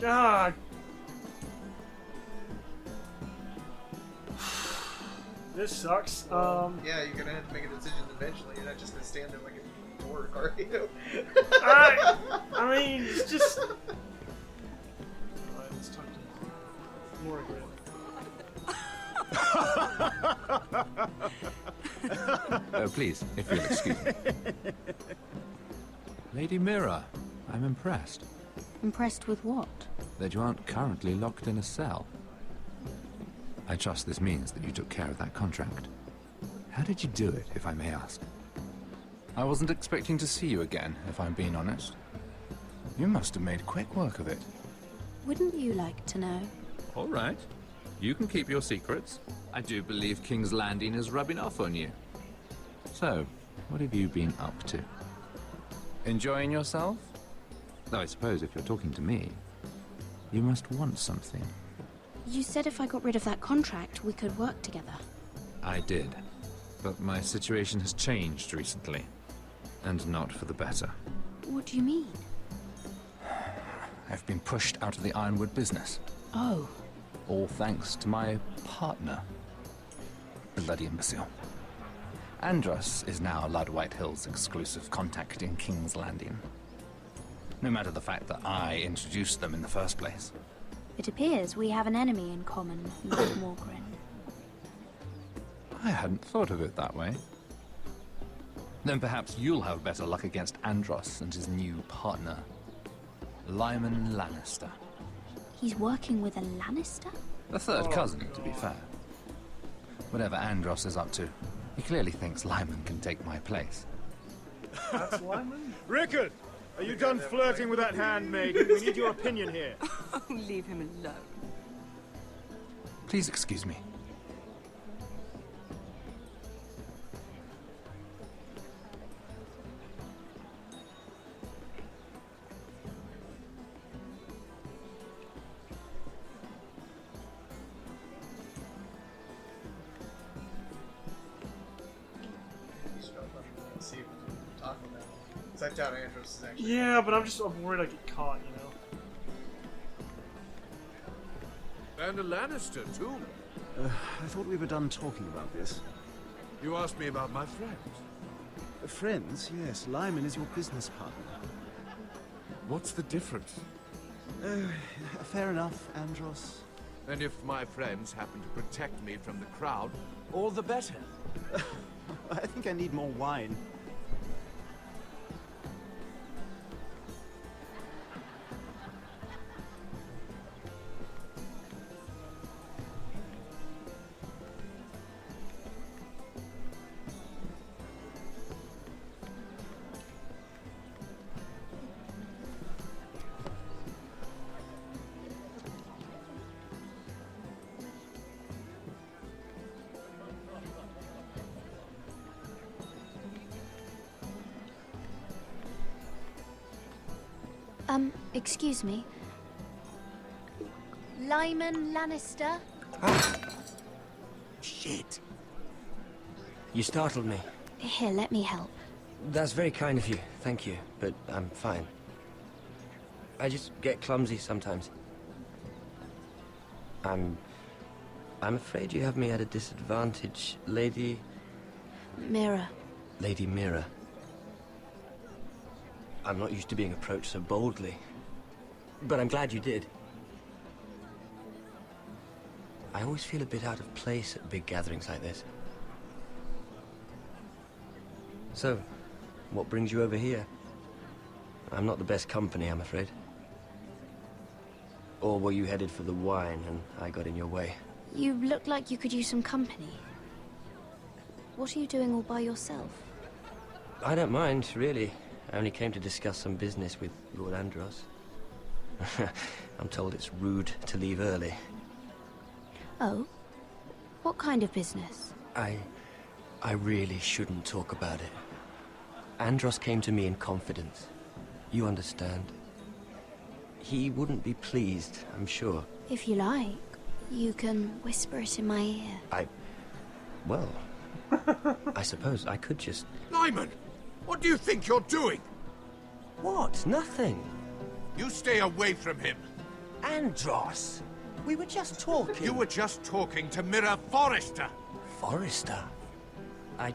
God. This sucks. Yeah, you're gonna have to make a decision eventually. You're not just gonna stand there like a dork, are you? I mean, it's just. Alright, let's talk to Morgan. Oh, please, if you'll excuse me. Lady Mira, I'm impressed Impressed with what? that you aren't currently locked in a cell. I trust this means that you took care of that contract. How did you do it, if I may ask? I wasn't expecting to see you again, if I'm being honest. You must have made quick work of it. Wouldn't you like to know? All right. You can keep your secrets. I do believe King's Landing is rubbing off on you. So, what have you been up to? Enjoying yourself? Though I suppose if you're talking to me, you must want something. You said if I got rid of that contract, we could work together. I did. But my situation has changed recently. And not for the better. What do you mean? I've been pushed out of the Ironwood business. Oh. All thanks to my partner. Bloody imbecile. Andros is now Lord Whitehill's exclusive contact in King's Landing. No matter the fact that I introduced them in the first place. It appears we have an enemy in common, Lord Morgren. I hadn't thought of it that way. Then perhaps you'll have better luck against Andros and his new partner, Lyman Lannister. He's working with a Lannister? A third cousin, to be fair. Whatever Andros is up to, he clearly thinks Lyman can take my place. That's Lyman? Rickard! Are you done flirting with that handmaiden? We need your opinion here. Leave him alone. Please excuse me. See what we're talking about. Because I doubt Andros is actually. Yeah, but I'm worried I get caught, you know? And a Lannister, too. I thought we were done talking about this. You asked me about my friends. Friends? Yes. Lyman is your business partner. What's the difference? Fair enough, Andros. And if my friends happen to protect me from the crowd, All the better. I think I need more wine. Excuse me. Lyman Lannister? Shit. You startled me. Here, let me help. That's very kind of you, thank you, but I'm fine. I just get clumsy sometimes. I'm afraid you have me at a disadvantage, Lady... Mira. Lady Mira. I'm not used to being approached so boldly. But I'm glad you did. I always feel a bit out of place at big gatherings like this. So, what brings you over here? I'm not the best company, I'm afraid. Or were you headed for the wine and I got in your way? You look like you could use some company. What are you doing all by yourself? I don't mind, really. I only came to discuss some business with Lord Andros. I'm told it's rude to leave early. Oh? What kind of business? I really shouldn't talk about it. Andros came to me in confidence. You understand? He wouldn't be pleased, I'm sure. If you like, you can whisper it in my ear. Well, I suppose I could just... Lyman! What do you think you're doing? What? Nothing. You stay away from him. Andros! We were just talking. You were just talking to Mira Forrester. Forrester. I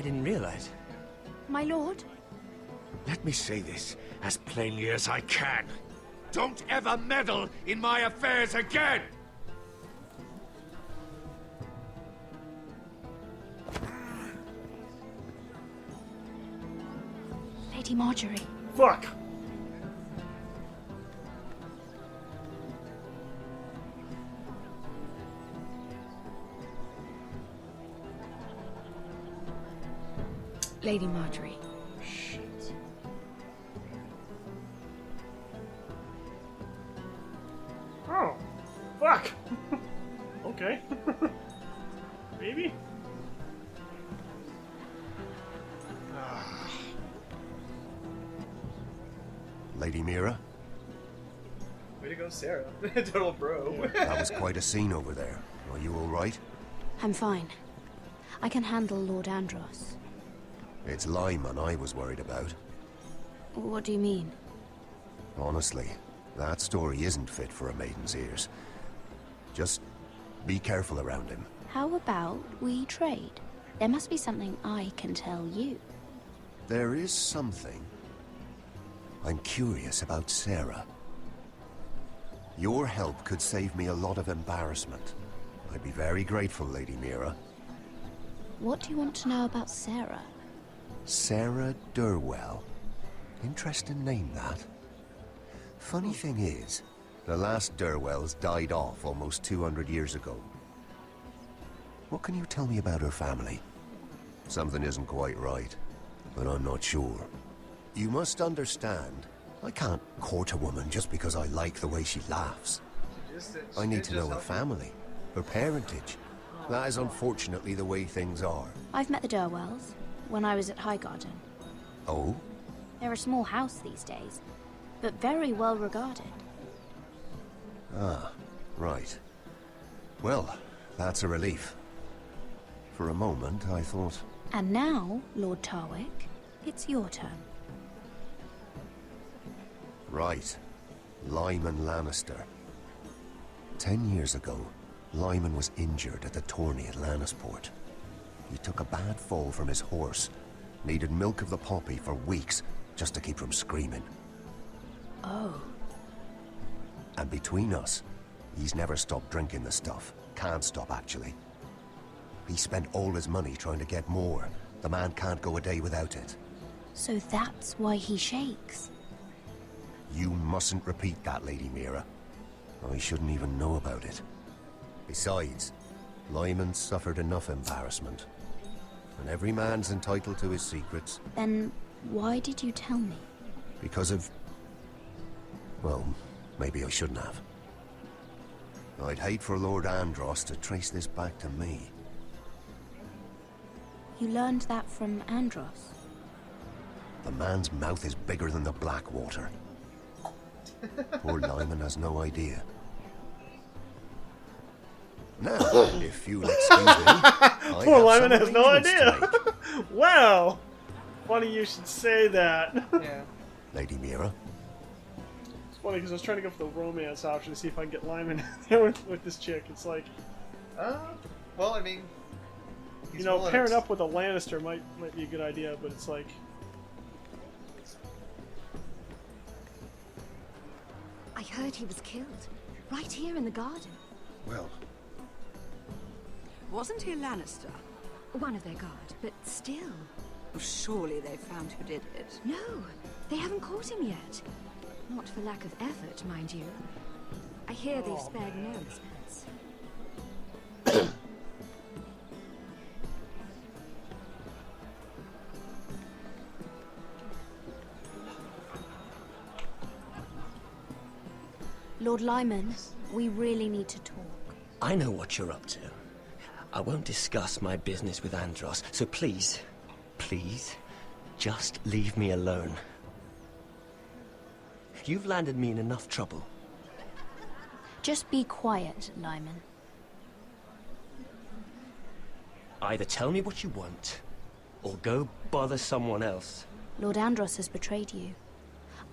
didn't realize. My lord? Let me say this as plainly as I can. Don't ever meddle in my affairs again! Lady Marjorie. Fuck! Lady Marjorie. Shit. Oh. Fuck! Okay. Maybe? Lady Mira, Way to go, Sarah. Total bro. that was quite a scene over there. Are you all right? I'm fine. I can handle Lord Andros. It's Lyman I was worried about. What do you mean? Honestly, that story isn't fit for a maiden's ears. Just be careful around him. How about we trade? There must be something I can tell you. There is something. I'm curious about Sarah. Your help could save me a lot of embarrassment. I'd be very grateful, Lady Mira. What do you want to know about Sarah? Sarah Durwell. Interesting name, that. Funny thing is, the last Durwells died off almost 200 years ago. What can you tell me about her family? Something isn't quite right, but I'm not sure. You must understand, I can't court a woman just because I like the way she laughs. I need to know her family, her parentage. That is unfortunately the way things are. I've met the Durwells when I was at Highgarden. Oh? They're a small house these days, but very well regarded. Ah, right. Well, that's a relief. For a moment, I thought... And now, Lord Tarwick, it's your turn. Right. Lyman Lannister. 10 years ago, Lyman was injured at the tourney at Lannisport. He took a bad fall from his horse. Needed milk of the poppy for weeks just to keep from screaming. Oh. And between us, he's never stopped drinking the stuff. Can't stop, actually. He spent all his money trying to get more. The man can't go a day without it. So that's why he shakes. You mustn't repeat that, Lady Mira. I shouldn't even know about it. Besides, Lyman suffered enough embarrassment. And every man's entitled to his secrets. Then why did you tell me? Because of... well, maybe I shouldn't have. I'd hate for Lord Andros to trace this back to me. You learned that from Andros? The man's mouth is bigger than the Blackwater. Poor Lyman has no idea. Now, if you'll excuse me, Poor Lyman has no idea. Wow. Funny you should say that. Yeah. Lady Mira. It's funny because I was trying to go for the romance option to see if I can get Lyman there with this chick. It's like, well, I mean, you know, pairing up with a Lannister might be a good idea, but it's like. I heard he was killed. Right here in the garden. Well... Wasn't he a Lannister? One of their guard, but still. Surely they found who did it. No, they haven't caught him yet. Not for lack of effort, mind you. I hear they've spared no expense. Lord Lyman, we really need to talk. I know what you're up to. I won't discuss my business with Andros, so please, please, just leave me alone. You've landed me in enough trouble. Just be quiet, Lyman. Either tell me what you want, or go bother someone else. Lord Andros has betrayed you.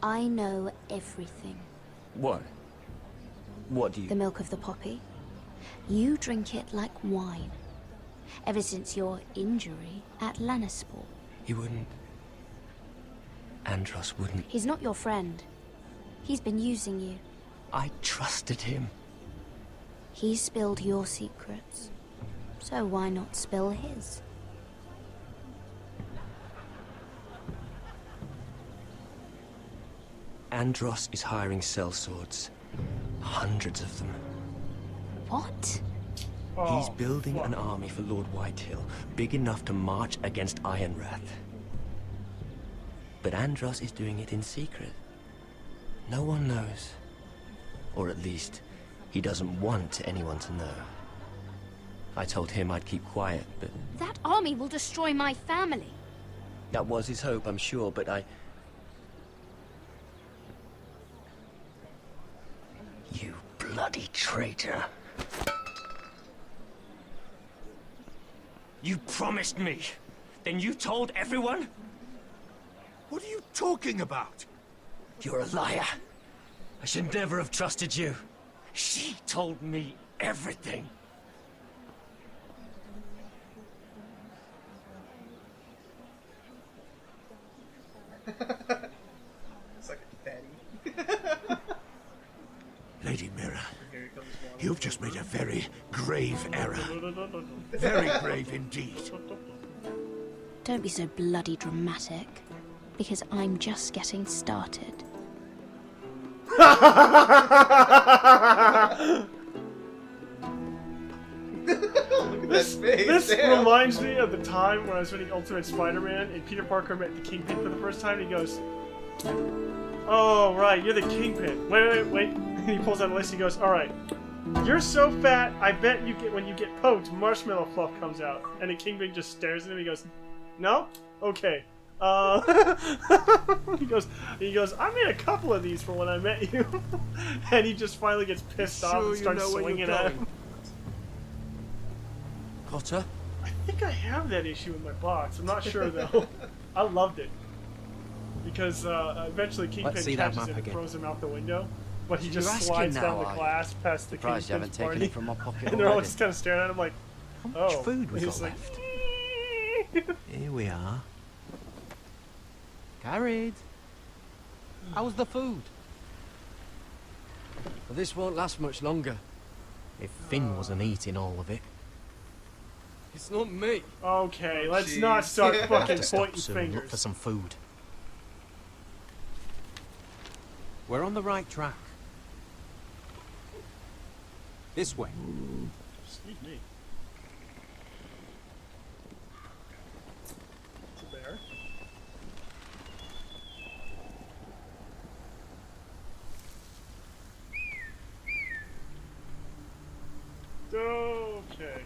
I know everything. What? What do you... The milk of the poppy. You drink it like wine. ever since your injury at Lannisport. He wouldn't... Andros wouldn't... He's not your friend. He's been using you. I trusted him. He spilled your secrets. So why not spill his? Andros is hiring sellswords. Hundreds of them. What? He's building an army for Lord Whitehill, big enough to march against Ironrath. But Andros is doing it in secret. No one knows. Or at least, he doesn't want anyone to know. I told him I'd keep quiet, but... That army will destroy my family. That was his hope, I'm sure, but I... You bloody traitor. You promised me. Then you told everyone? What are you talking about? You're a liar. I should never have trusted you. She told me everything. It's like a fatty. Lady Mira, you've just made a very grave error. Very grave indeed. Don't be so bloody dramatic, because I'm just getting started. This reminds me of the time when I was reading Ultimate Spider-Man and Peter Parker met the Kingpin for the first time and he goes, "Oh, right, you're the Kingpin. Wait. And he pulls out a list and he goes, "Alright, you're so fat, I bet you get when you get poked, marshmallow fluff comes out." And the Kingpin just stares at him and he goes, "No? Okay. He goes, "I made a couple of these for when I met you." And he just finally gets pissed off and starts swinging at him. Potter? I think I have that issue in my box. I'm not sure though. I loved it. Because eventually Kingpin catches him and throws him out the window. But he just slides down the glass past the Kingpin's party. From my pocket and they're all just kind of staring at him like, how much food we got left? Here we are. Carried. How's the food? Well, this won't last much longer. If Finn wasn't eating all of it. It's not me. Okay, let's not start fucking Stop pointing soon. fingers. Look for some food. We're on the right track. This way. Excuse me. It's a bear. Okay.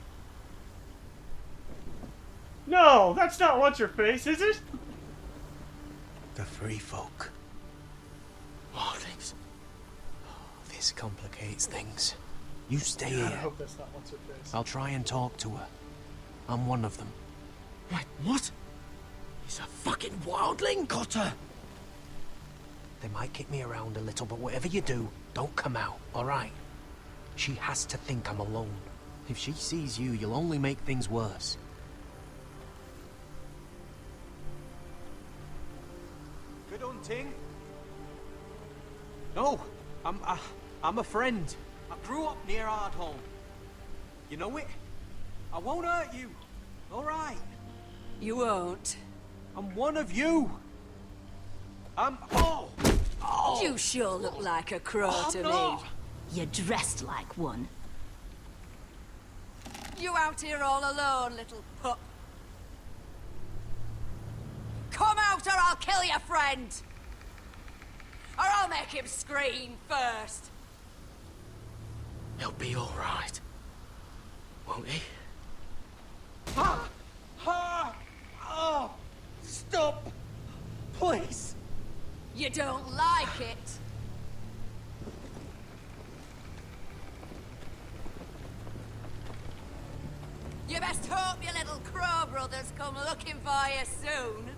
No, that's not what's your face, is it? The free folk. Wardens. Oh, this complicates things. You stay I here. hope that's not what's her face. I'll try and talk to her. I'm one of them. Wait, what? He's a fucking wildling, Cotter! They might kick me around a little, but whatever you do, don't come out, alright? She has to think I'm alone. If she sees you, you'll only make things worse. Good hunting. No, I'm a friend. I grew up near Ardholm. You know it? I won't hurt you. All right. You won't. I'm one of you. Oh! You sure look like a crow to me. You're dressed like one. You out here all alone, little pup? Come out or I'll kill your friend! Or I'll make him scream first. He'll be alright. Won't he? Oh! Stop! Please! You don't like it? You best hope your little crow brothers come looking for you soon.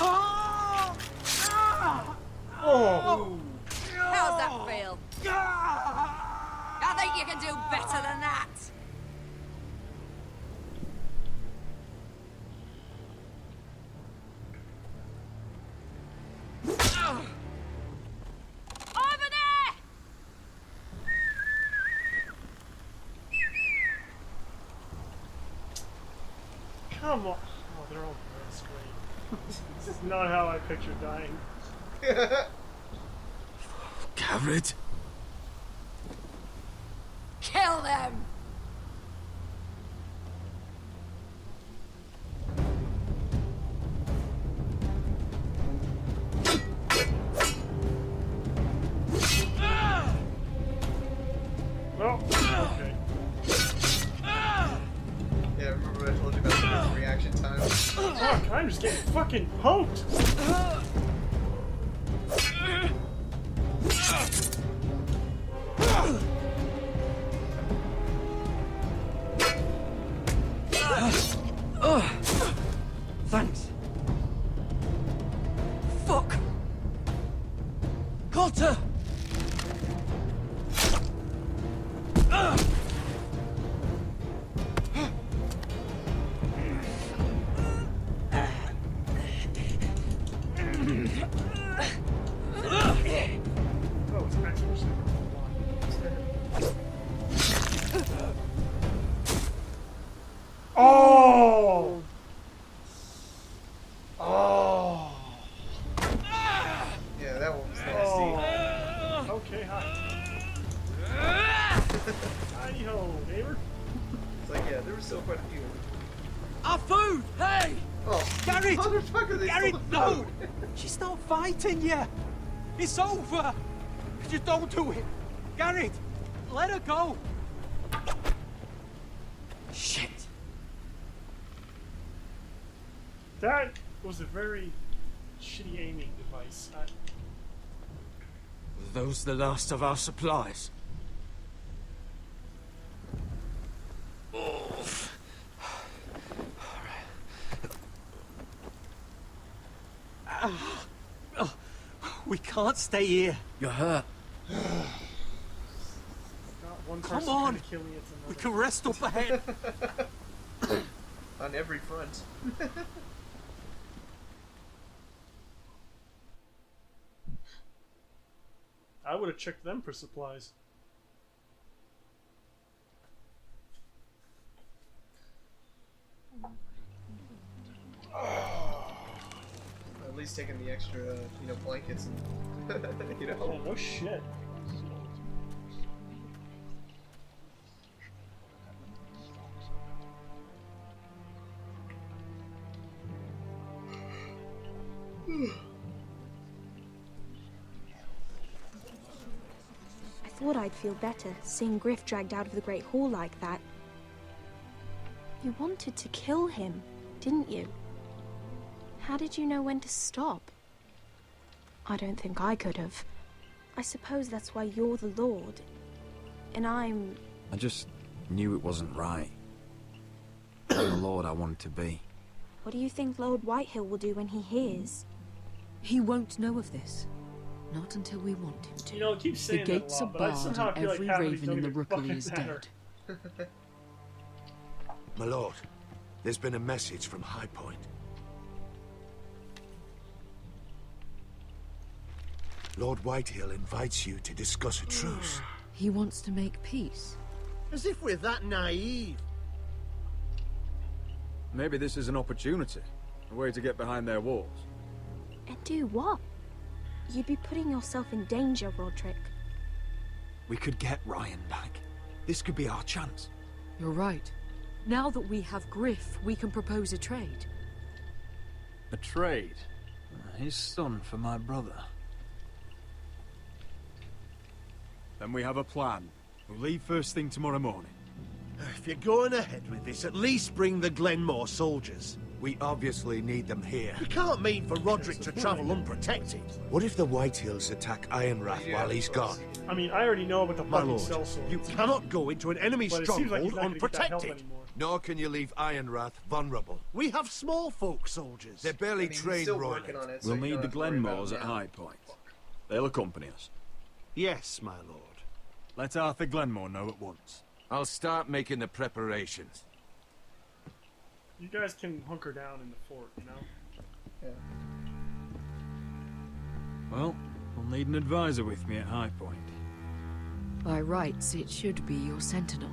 Oh! How's that feel? I think you can do better than that. Come on. Oh, they're all dead. That's great. This is not how I pictured dying. Garrett? Kill them! Well, okay. Yeah, remember what I told you about the reaction time? Fuck, I'm just getting fucking poked! Thanks. Fuck! Cotter! Oh! Oh! Yeah, that one was nasty. Oh. Okay, hi. Hi-ho, neighbor. It's like, yeah, there were still quite a few. Our food! Hey! Oh, Garrett! motherfucker, they Garrett, stole the no! food. She's not fighting yet! It's over! Just don't do it! Garrett! Let her go! Shit! That was a very shitty aiming device. Were those the last of our supplies? We can't stay here. You're hurt. Not one Come person on! trying to kill me, it's another. We can rest up ahead. On every front. I would have checked them for supplies. At least taking the extra, blankets and, Oh, no shit. I thought I'd feel better seeing Griff dragged out of the Great Hall like that. You wanted to kill him, didn't you? How did you know when to stop? I don't think I could have. I suppose that's why you're the Lord. And I'm... I just knew it wasn't right. I'm the Lord I wanted to be. What do you think Lord Whitehill will do when he hears? He won't know of this. Not until we want him to. You know, it keeps saying the gates that a lot, are but I barred somehow and feel like every half of these raven don't in the even rookery fucking is matter. dead. My lord, there's been a message from High Point. Lord Whitehill invites you to discuss a truce. He wants to make peace. As if we're that naive. Maybe this is an opportunity. A way to get behind their walls. And do what? You'd be putting yourself in danger, Roderick. We could get Ryan back. This could be our chance. You're right. Now that we have Griff, we can propose a trade. A trade? His son for my brother. Then we have a plan. We'll leave first thing tomorrow morning. If you're going ahead with this, at least bring the Glenmore soldiers. We obviously need them here. You can't mean for Roderick to travel unprotected. What if the Whitehills attack Ironrath while he's gone? I mean, I already know about the My fucking lord, cell sword. you cannot go into an enemy But it seems like he's stronghold not gonna get that help unprotected. anymore. Nor can you leave Ironrath vulnerable. We have small folk soldiers. They're barely he's trained, still Roy. working on it, so We'll you need don't the have to worry about Glenmores it at now. High Point. They'll accompany us. Yes, my lord. Let Arthur Glenmore know at once. I'll start making the preparations. You guys can hunker down in the fort, you know? Yeah. Well, I'll need an advisor with me at High Point. By rights, it should be your sentinel.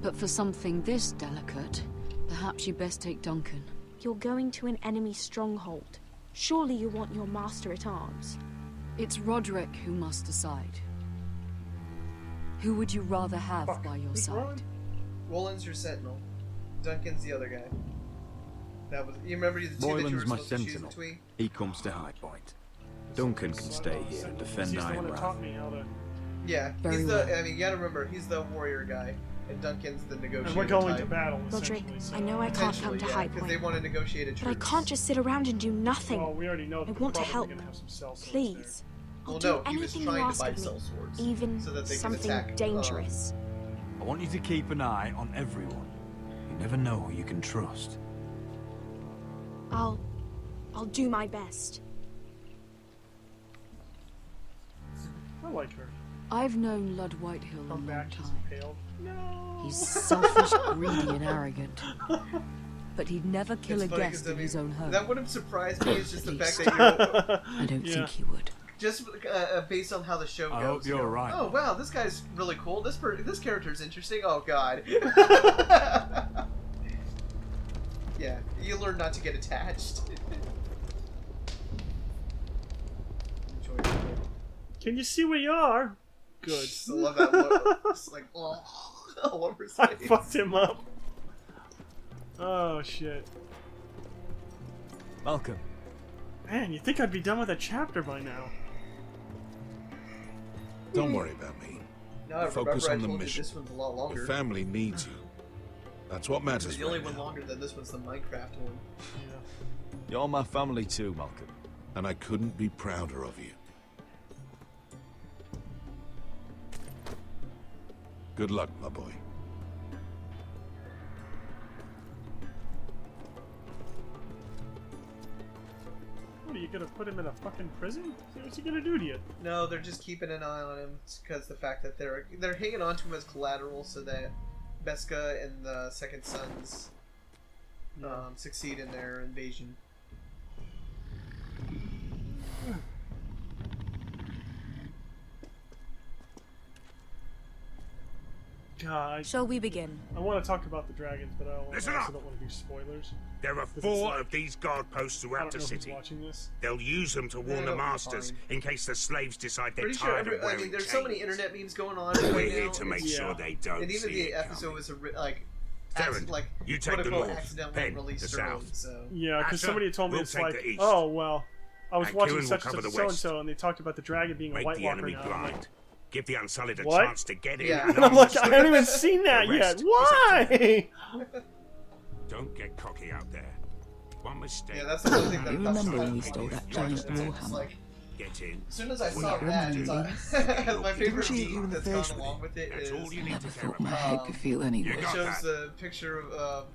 But for something this delicate, Perhaps you best take Duncan. You're going to an enemy stronghold. Surely you want your master at arms. It's Roderick who must decide. Who would you rather have by your side? Roland's your sentinel. Duncan's the other guy. That was, you remember the two that you were Moylan's my supposed to choose sentinel. between? He comes to High Point. Duncan can stay here and defend He's the one that Ironrath. taught me how to... Yeah, Very he's the. well. I mean, you gotta remember, he's the warrior guy, and Duncan's the negotiator. And we're going to type. battle, Roderick, essentially. So. I know I can't come to Potentially, High because they Point, want to negotiate a but I truce. can't just sit around and do nothing. Well, we already know I that want to probably help. gonna have some cell swords Please. I'll Well, do no, he was anything you trying to ask buy of me, cell swords, even so that they can something attack, dangerous. I want you to keep an eye on everyone. You never know who you can trust. I'll do my best. I like her. I've known Lud Whitehill a long Back, she's time. impaled. No. He's selfish, greedy, and arrogant. But he'd never kill It's a funny, guest 'cause, I in his mean, own home. That wouldn't surprise me. It's just the fact least. that you're. I don't think he would. Just based on how the show goes. I hope you're you know, right. Oh wow, this guy's really cool. This character's interesting. Oh god. Yeah, you learn not to get attached. Enjoy it. Can you see where you are? Good. Just love that look. It's like, oh, all over his I face. fucked him up. Oh shit. Malcolm. Man, you think I'd be done with a chapter by now? Don't worry about me. No, I Focus remember I on the told you mission. this one's a lot longer. The family needs you. That's what matters The only right one now. longer than this one's the Minecraft one. You're my family too, Malcolm. And I couldn't be prouder of you. Good luck, my boy. What are you gonna put him in a fucking prison? What's he gonna do to you? No, they're just keeping an eye on him because the fact that they're hanging on to him as collateral so that Beska and the Second Sons succeed in their invasion. God. Shall we begin? I want to talk about the dragons, but I Listen also up. don't want to do spoilers. There are 4 of these guard posts I throughout don't the know who's city. watching this. They'll use them to warn it'll the be masters fine. in case the slaves decide they're Pretty sure. tired of I wearing mean, there's chains. so many internet memes going on We're right here now. to make it's- sure they don't And even see the it episode was like, Darren, like you quote take the unquote north, accidentally Penn, released the early, south. so. Yeah, because Asher, somebody told me we'll it's take like, the east. oh well, I was And watching Kieran will such cover and the so and west. so, and they talked about the dragon being a Make White the Walker enemy now. I'm like, blind. Give the Unsullied a What? chance to get in. Yeah. And and I'm like, I understand. haven't even seen that The yet. rest is Why? Don't get cocky out there. One mistake. Yeah, that's the one thing that You comes remember to when we mind stole when that you giant watch this, it's warhammer? like, Get in. as soon as I When saw you're that, ready. my favorite Didn't you meme that's in the gone face with along with it That's is all you need Never to care thought my about. head could feel any You it got shows that. the picture of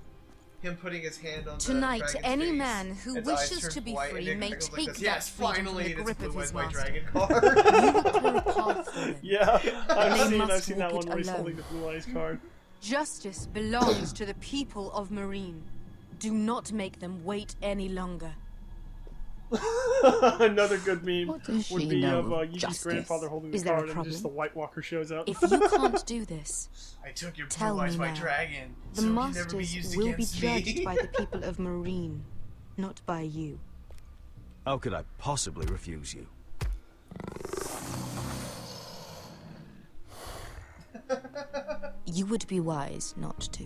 him putting his hand on Tonight, the dragon's any face. man who Its eyes wishes turn to be white, free and may it goes like take this. that Yes, freedom from finally, the it's grip Blue of his White master. Dragon You card. will clear a path for them. Yeah, They I've must seen that walk one it where he's alone. holding the Blue Eyes card. Justice belongs to the people of Marine. Do not make them wait any longer. Another good meme What does would she be know of of Yuji's justice? grandfather holding the Is there a card and just the problem? White Walker shows up. If you can't do this, I took your tell Blue me Eyes White now. Dragon. The so it can never be masters used will be against judged me. by the people of Marine, not by you. How could I possibly refuse you? You would be wise not to.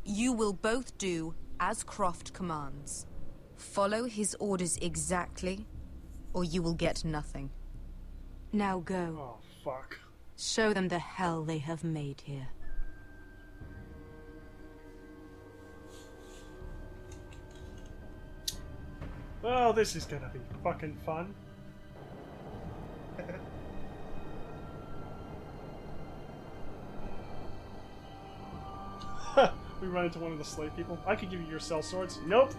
You will both do as Croft commands. Follow his orders exactly, or you will get nothing. Now go. Oh, fuck. Show them the hell they have made here. Well, this is gonna be fucking fun. We run into one of the slave people. I could give you your cell swords. Nope.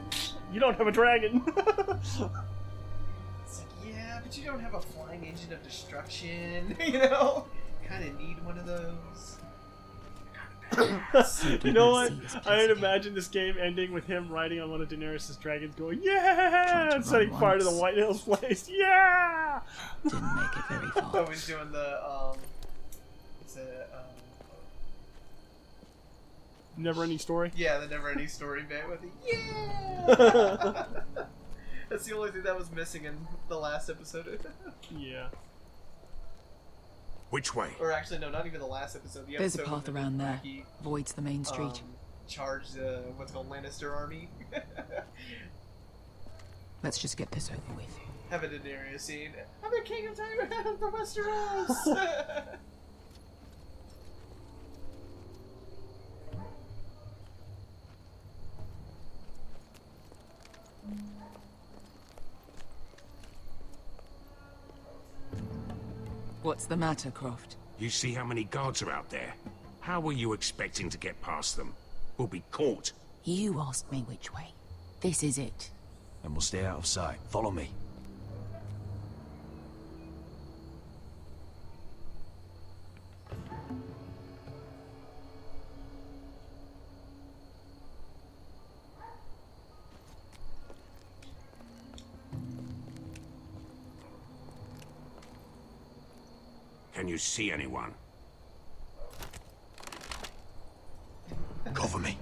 You don't have a dragon. It's like, yeah, but you don't have a flying engine of destruction. You know, kind of need one of those. You know what? I would imagine this game ending with him riding on one of Daenerys' dragons going, yeah! And setting fire to the White Hills place. Yeah! Didn't make it very far. Oh, he's doing the, it's a, never-ending story. Yeah, the never-ending story bit with the yeah. That's the only thing that was missing in the last episode. Yeah. Which way? Or actually, no, not even the last episode. The There's a episode path with around there. Wacky, Voids the main street. Charged what's called Lannister army. Let's just get this over with. Have a Daenerys scene. I'm the king of the Westeros. What's the matter, Croft? You see how many guards are out there? How were you expecting to get past them? We'll be caught. You asked me which way. This is it. And we'll stay out of sight. Follow me. Can you see anyone? Cover me.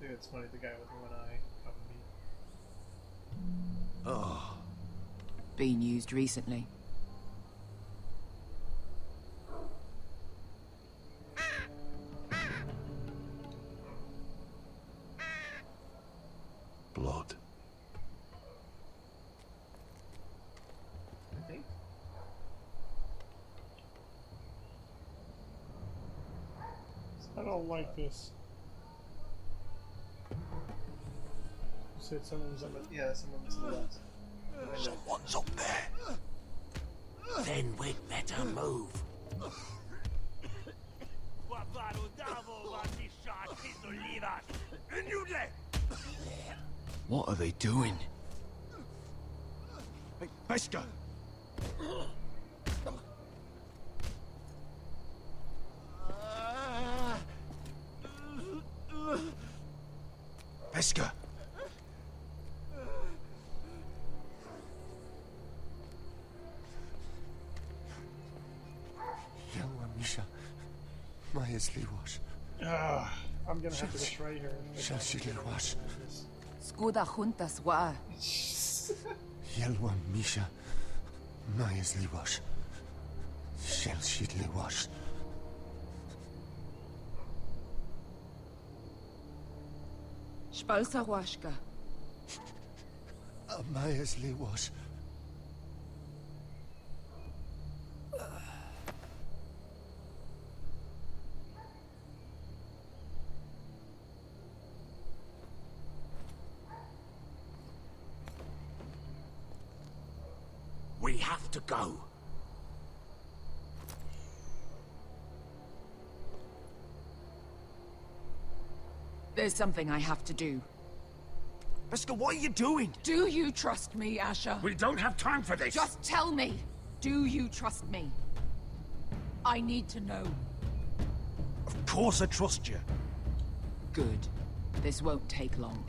I think it's funny, the guy with one eye covered me. Oh. Been used recently. Blood. I think. I don't like this. You said someone was on the... Yeah, someone's on the left. Someone's up there. Then we'd better move. What are they doing? Hey, Pesca! Pesca! Misha, Majesli wash. I'm gonna have to betray her. Shashili wash. Skuda juntas wa. Yelwa Misha, Majesli wash. Shashili wash. Spalsa washka. Majesli wash. We have to go. There's something I have to do. Pesca, what are you doing? Do you trust me, Asher? We don't have time for this. Just tell me. Do you trust me? I need to know. Of course I trust you. Good. This won't take long.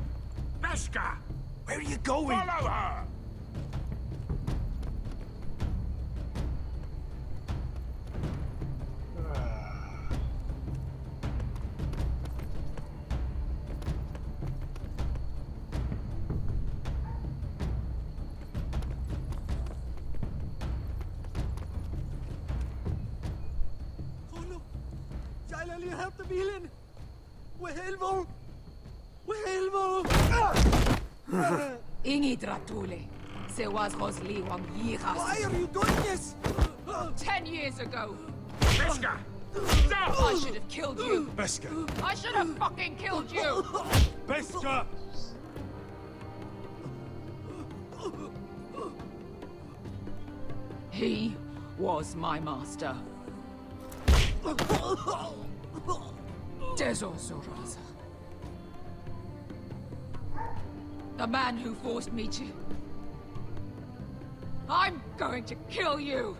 Pesca! Where are you going? Follow her! Ingi Dratule. Se was Rosli Wang Yiras. Why are you doing this? 10 years ago. Pesca! Stop! I should have killed you. Pesca! I should have fucking killed you. Pesca! He was my master. Dezo Zoraza. The man who forced me to... I'm going to kill you!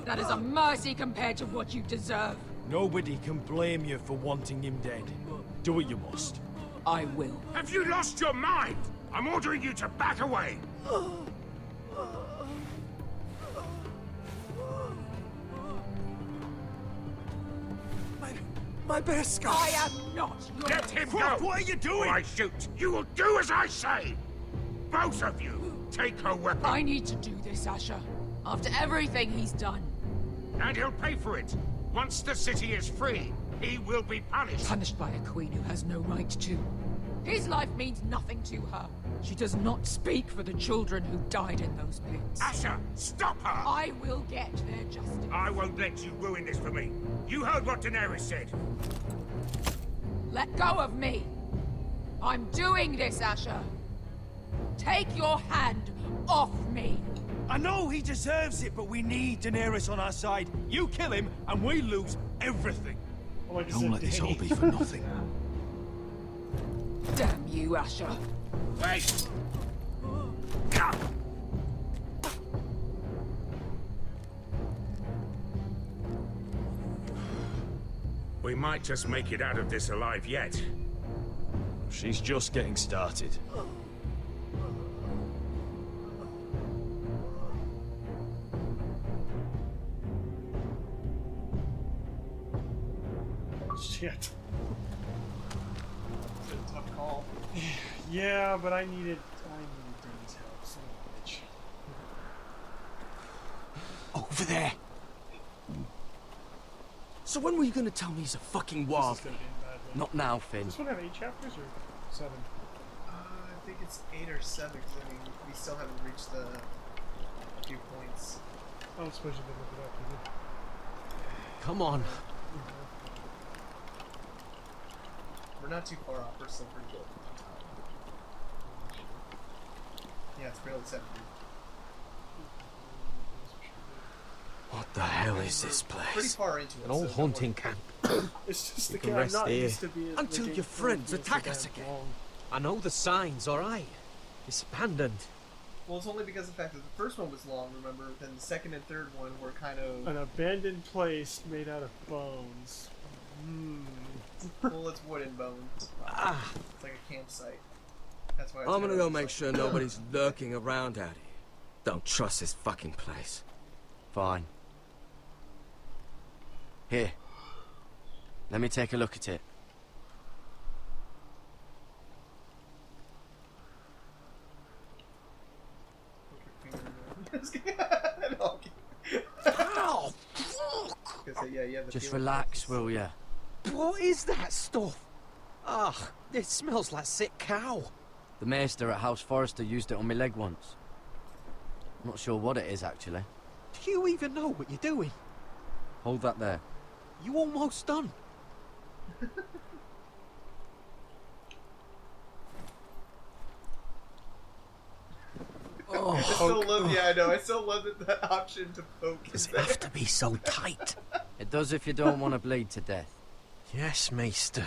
That is a mercy compared to what you deserve. Nobody can blame you for wanting him dead. Do what you must. I will. Have you lost your mind? I'm ordering you to back away. My bear scar. I am not your... Let him go! What are you doing? Or I shoot. You will do as I say. Both of you, take her weapon. I need to do this, Asher. After everything he's done. And he'll pay for it. Once the city is free, he will be punished. Punished by a queen who has no right to. His life means nothing to her. She does not speak for the children who died in those pits. Asher, stop her! I will get their justice. I won't let you ruin this for me. You heard what Daenerys said. Let go of me. I'm doing this, Asher. Take your hand off me. I know he deserves it, but we need Daenerys on our side. You kill him, and we lose everything. Don't let this all be for nothing. Damn you, Asher. Wait! We might just make it out of this alive yet. She's just getting started. Shit. It's a tough call. Yeah, but I needed Danny's help, son of a bitch. Over there. So when were you gonna tell me he's a fucking wild? Not now, Finn. This one have 8 chapters or 7? I think it's 8 or 7, because I mean, we still haven't reached the few points. I don't suppose you can look it up, either. Come on. We're not too far off, we're still pretty good. Yeah, it's barely 7. What the hell is this place? Pretty far into it. An old so hunting camp. It's just You the can guy rest not here used to be until your friends attack us again. I know the signs, alright. It's abandoned. Well, it's only because of the fact that the first one was long, remember? Then the second and third one were kind of... An abandoned place made out of bones. Well, it's wood and bones. It's like a campsite. That's why. I'm gonna go make sure nobody's lurking around out here. Don't trust this fucking place. Fine. Here. Let me take a look at it. Ow! Just relax, will ya? What is that stuff? Ugh, it smells like sick cow. The maester at House Forrester used it on my leg once. I'm not sure what it is, actually. Do you even know what you're doing? Hold that there. You almost done. I still love, yeah, I know. I still love that option to poke. Does it have to be so tight? It does if you don't want to bleed to death. Yes, maester.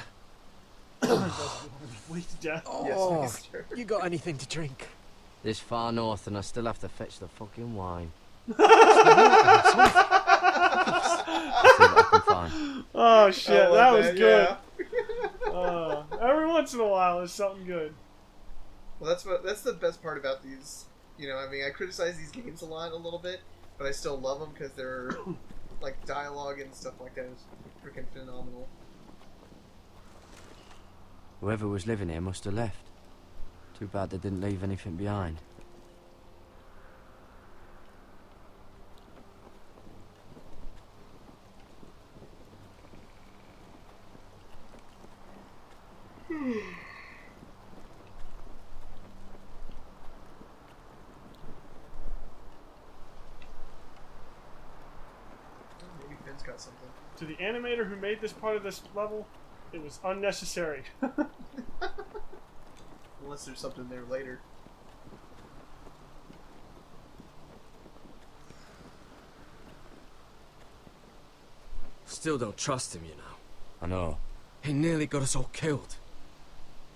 Bleed to death. Oh, you got anything to drink? This far north, and I still have to fetch the fucking wine. Oh shit, I love that was that, good. yeah. Every once in a while, there's something good. Well, that's the best part about these. You know, I mean, I criticize these games a little bit, but I still love them because they're like dialogue and stuff like that is freaking phenomenal. Whoever was living here must have left. Too bad they didn't leave anything behind. Maybe Finn's got something. To the animator who made this part of this level, it was unnecessary. Unless there's something there later. Still don't trust him, you know. I know. He nearly got us all killed.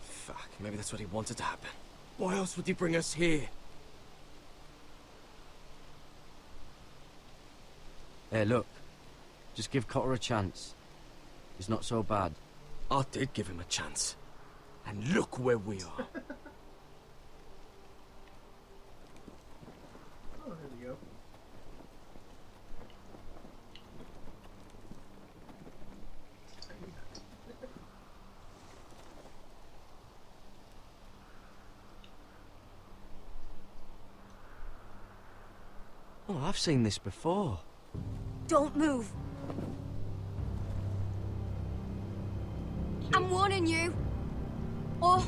Fuck, maybe that's what he wanted to happen. Why else would he bring us here? Hey, look. Just give Cotter a chance. He's not so bad. I did give him a chance. And look where we are. Oh, here we go. Oh, I've seen this before. Don't move. I'm warning you. Or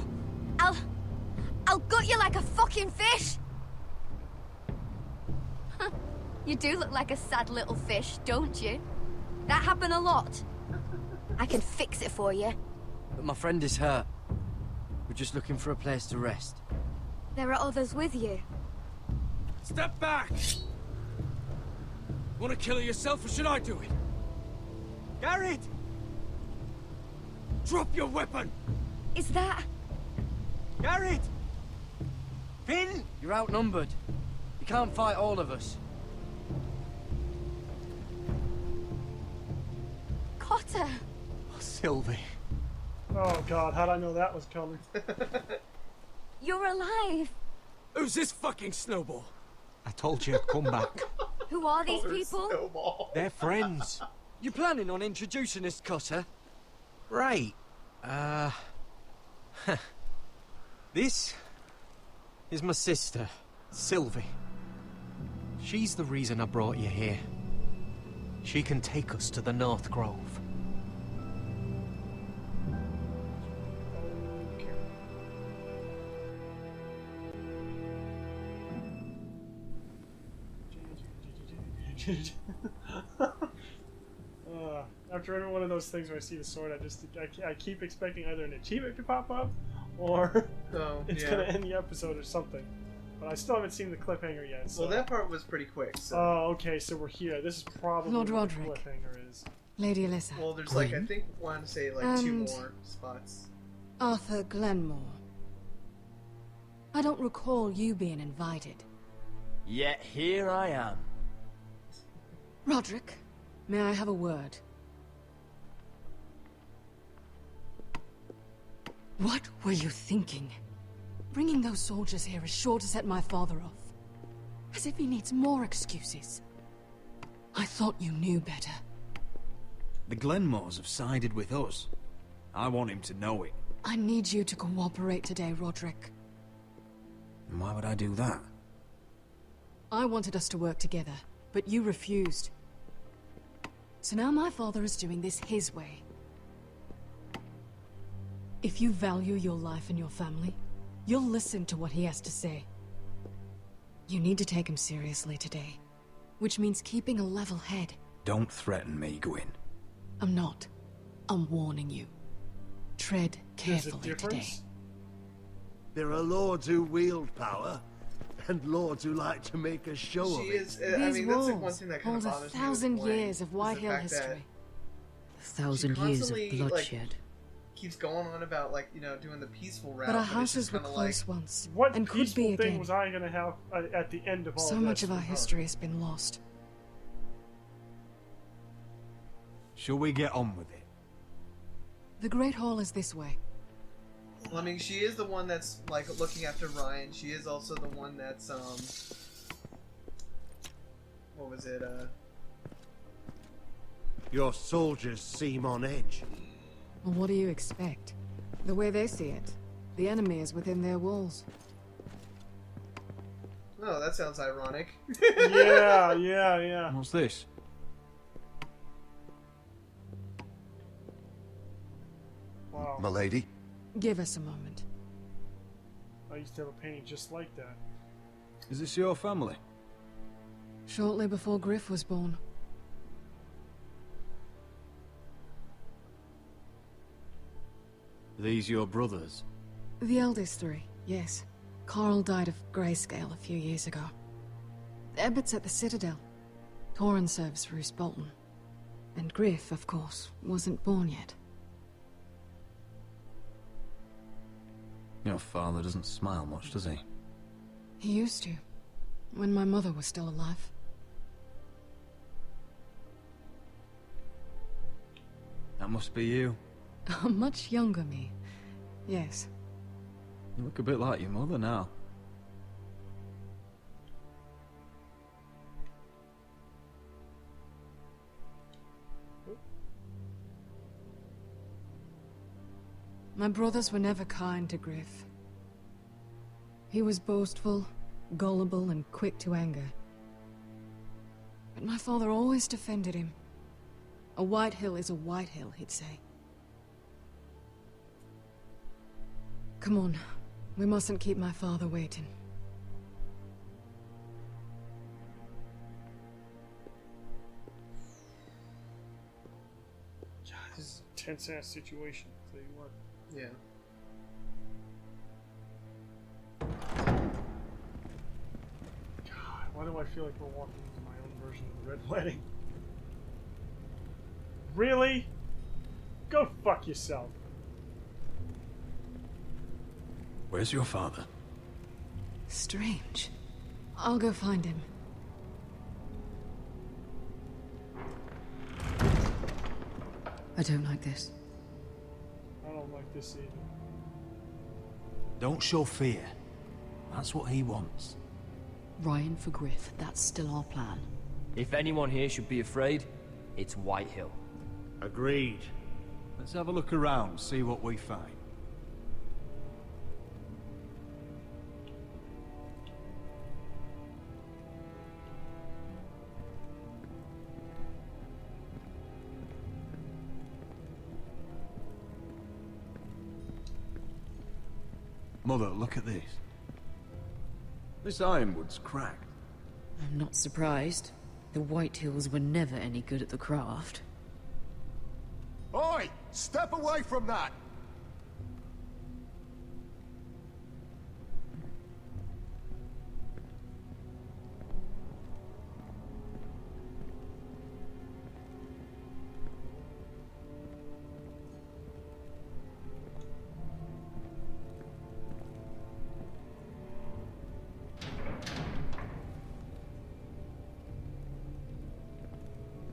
I'll gut you like a fucking fish. You do look like a sad little fish, don't you? That happen a lot. I can fix it for you. But my friend is hurt. We're just looking for a place to rest. There are others with you. Step back! Want to kill her yourself, or should I do it? Garrett! Drop your weapon! Is that... Garrett! Finn! You're outnumbered. You can't fight all of us. Cotter! Oh, Sylvie. Oh god, how'd I know that was coming? You're alive! Who's this fucking snowball? I told you I'd come back. Who are these people? Snowball. They're friends. You planning on introducing us, Cotter? Right. This is my sister, Sylvie. She's the reason I brought you here. She can take us to the North Grove. After every one of those things where I see the sword, I keep expecting either an achievement to pop up, or it's gonna end the episode or something. But I still haven't seen the cliffhanger yet. So. Well, that part was pretty quick. So. Oh, okay, so we're here. This is probably Lord what the Roderick. cliffhanger is. Lady Alyssa. Well, there's like, I think, one to say like 2 more spots. Arthur Glenmore. I don't recall you being invited. Yet here I am. Roderick, may I have a word? What were you thinking? Bringing those soldiers here is sure to set my father off. As if he needs more excuses. I thought you knew better. The Glenmores have sided with us. I want him to know it. I need you to cooperate today, Roderick. And why would I do that? I wanted us to work together, but you refused. So now my father is doing this his way. If you value your life and your family, you'll listen to what he has to say. You need to take him seriously today, which means keeping a level head. Don't threaten me, Gwyn. I'm not. I'm warning you. Tread carefully today. There are lords who wield power, and lords who like to make a show of it. Is, I mean, that's like one thing that kind of hold bothers a me with 1,000 Gwen, years of is White the Hill fact that history. she 1,000 years of constantly, bloodshed. Like, keeps going on about, like, you know, doing the peaceful route. But our it's houses just were kinda close like, once, What and could peaceful be thing again. was I going to have at the end of all So this? much of our history has been lost. Shall we get on with it? The Great Hall is this way. Well, I mean, she is the one that's, like, looking after Ryan. She is also the one that's, what was it, Your soldiers seem on edge. Well, what do you expect? The way they see it, the enemy is within their walls. Oh, that sounds ironic. Yeah. What's this? Wow. Milady? Give us a moment. I used to have a painting just like that. Is this your family? Shortly before Griff was born. These your brothers? The eldest three, yes. Carl died of grayscale a few years ago. Ebbett's at the Citadel. Torrin serves Roose Bolton. And Griff, of course, wasn't born yet. Your father doesn't smile much, does he? He used to, when my mother was still alive. That must be you. A much younger me, yes. You look a bit like your mother now. My brothers were never kind to Griff. He was boastful, gullible, and quick to anger. But my father always defended him. A White Hill is a White Hill, he'd say. Come on. We mustn't keep my father waiting. God, this is a tense-ass situation, I'll tell you what. Yeah. God, why do I feel like we're walking into my own version of the Red Wedding? Really? Go fuck yourself. Where's your father? Strange. I'll go find him. I don't like this. I don't like this either. Don't show fear. That's what he wants. Ryan for Griff, that's still our plan. If anyone here should be afraid, it's White Hill. Agreed. Let's have a look around, see what we find. Mother, look at this. This ironwood's cracked. I'm not surprised. The White Hills were never any good at the craft. Oi! Step away from that!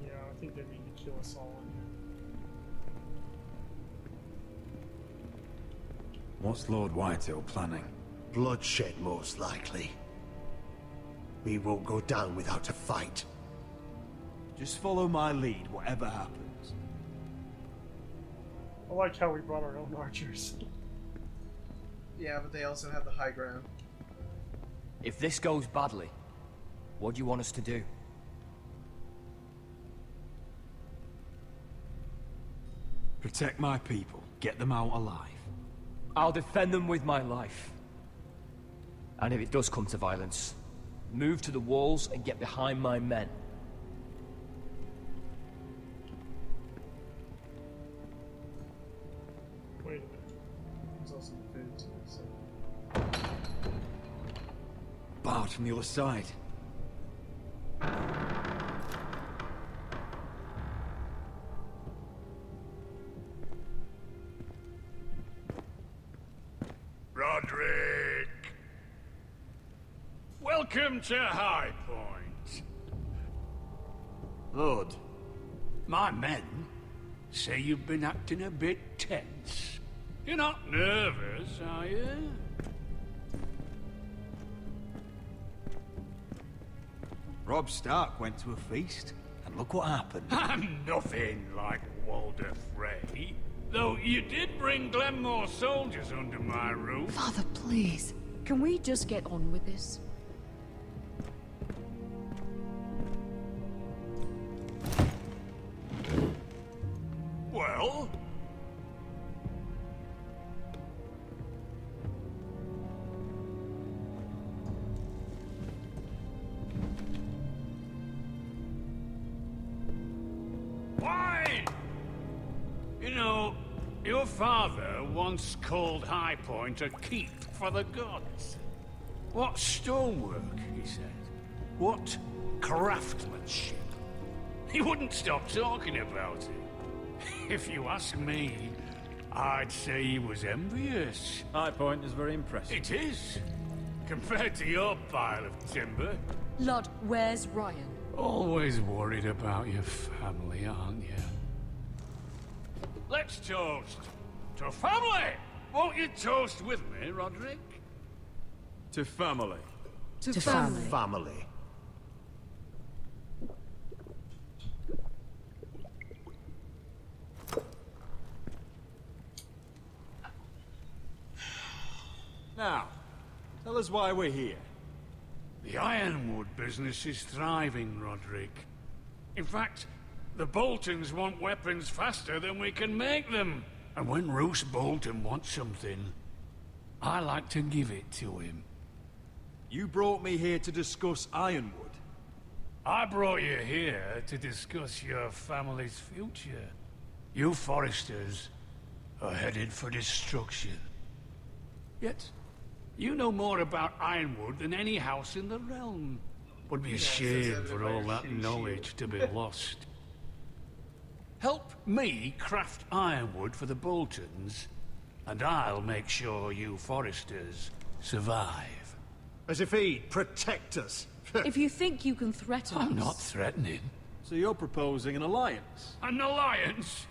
Yeah, I think they mean to kill us all in here. What's Lord Whitehill planning? Bloodshed, most likely. We won't go down without a fight. Just follow my lead, whatever happens. I like how we brought our own archers. Yeah, but they also have the high ground. If this goes badly, what do you want us to do? Protect my people. Get them out alive. I'll defend them with my life. And if it does come to violence, move to the walls and get behind my men. Wait a minute. There's also the food too, so... Barred from the other side. Roderick! Welcome to High Point. Lord, my men say you've been acting a bit tense. You're not nervous, are you? Robb Stark went to a feast, and look what happened. I'm nothing like Walder Frey. Though you did bring Glenmore soldiers under my roof. Father, please. Can we just get on with this? Well? Why? You know, your father once called High Point a keep for the gods. What stonework, he said. What craftsmanship. He wouldn't stop talking about it. If you ask me, I'd say he was envious. High Point is very impressive. It is. Compared to your pile of timber. Lord, where's Ryan? Always worried about your family, aren't you? Let's toast to family! Won't you toast with me, Roderick? To family. To family. Family. Now, tell us why we're here. The ironwood business is thriving, Roderick. In fact, the Boltons want weapons faster than we can make them. And when Roose Bolton wants something, I like to give it to him. You brought me here to discuss Ironwood. I brought you here to discuss your family's future. You Forresters are headed for destruction. Yet, you know more about Ironwood than any house in the realm. Would be a shame for all that knowledge to be lost. Help me craft Ironwood for the Boltons, and I'll make sure you Forresters survive. As if he'd protect us. If you think you can threaten us... I'm not threatening. So you're proposing an alliance? An alliance?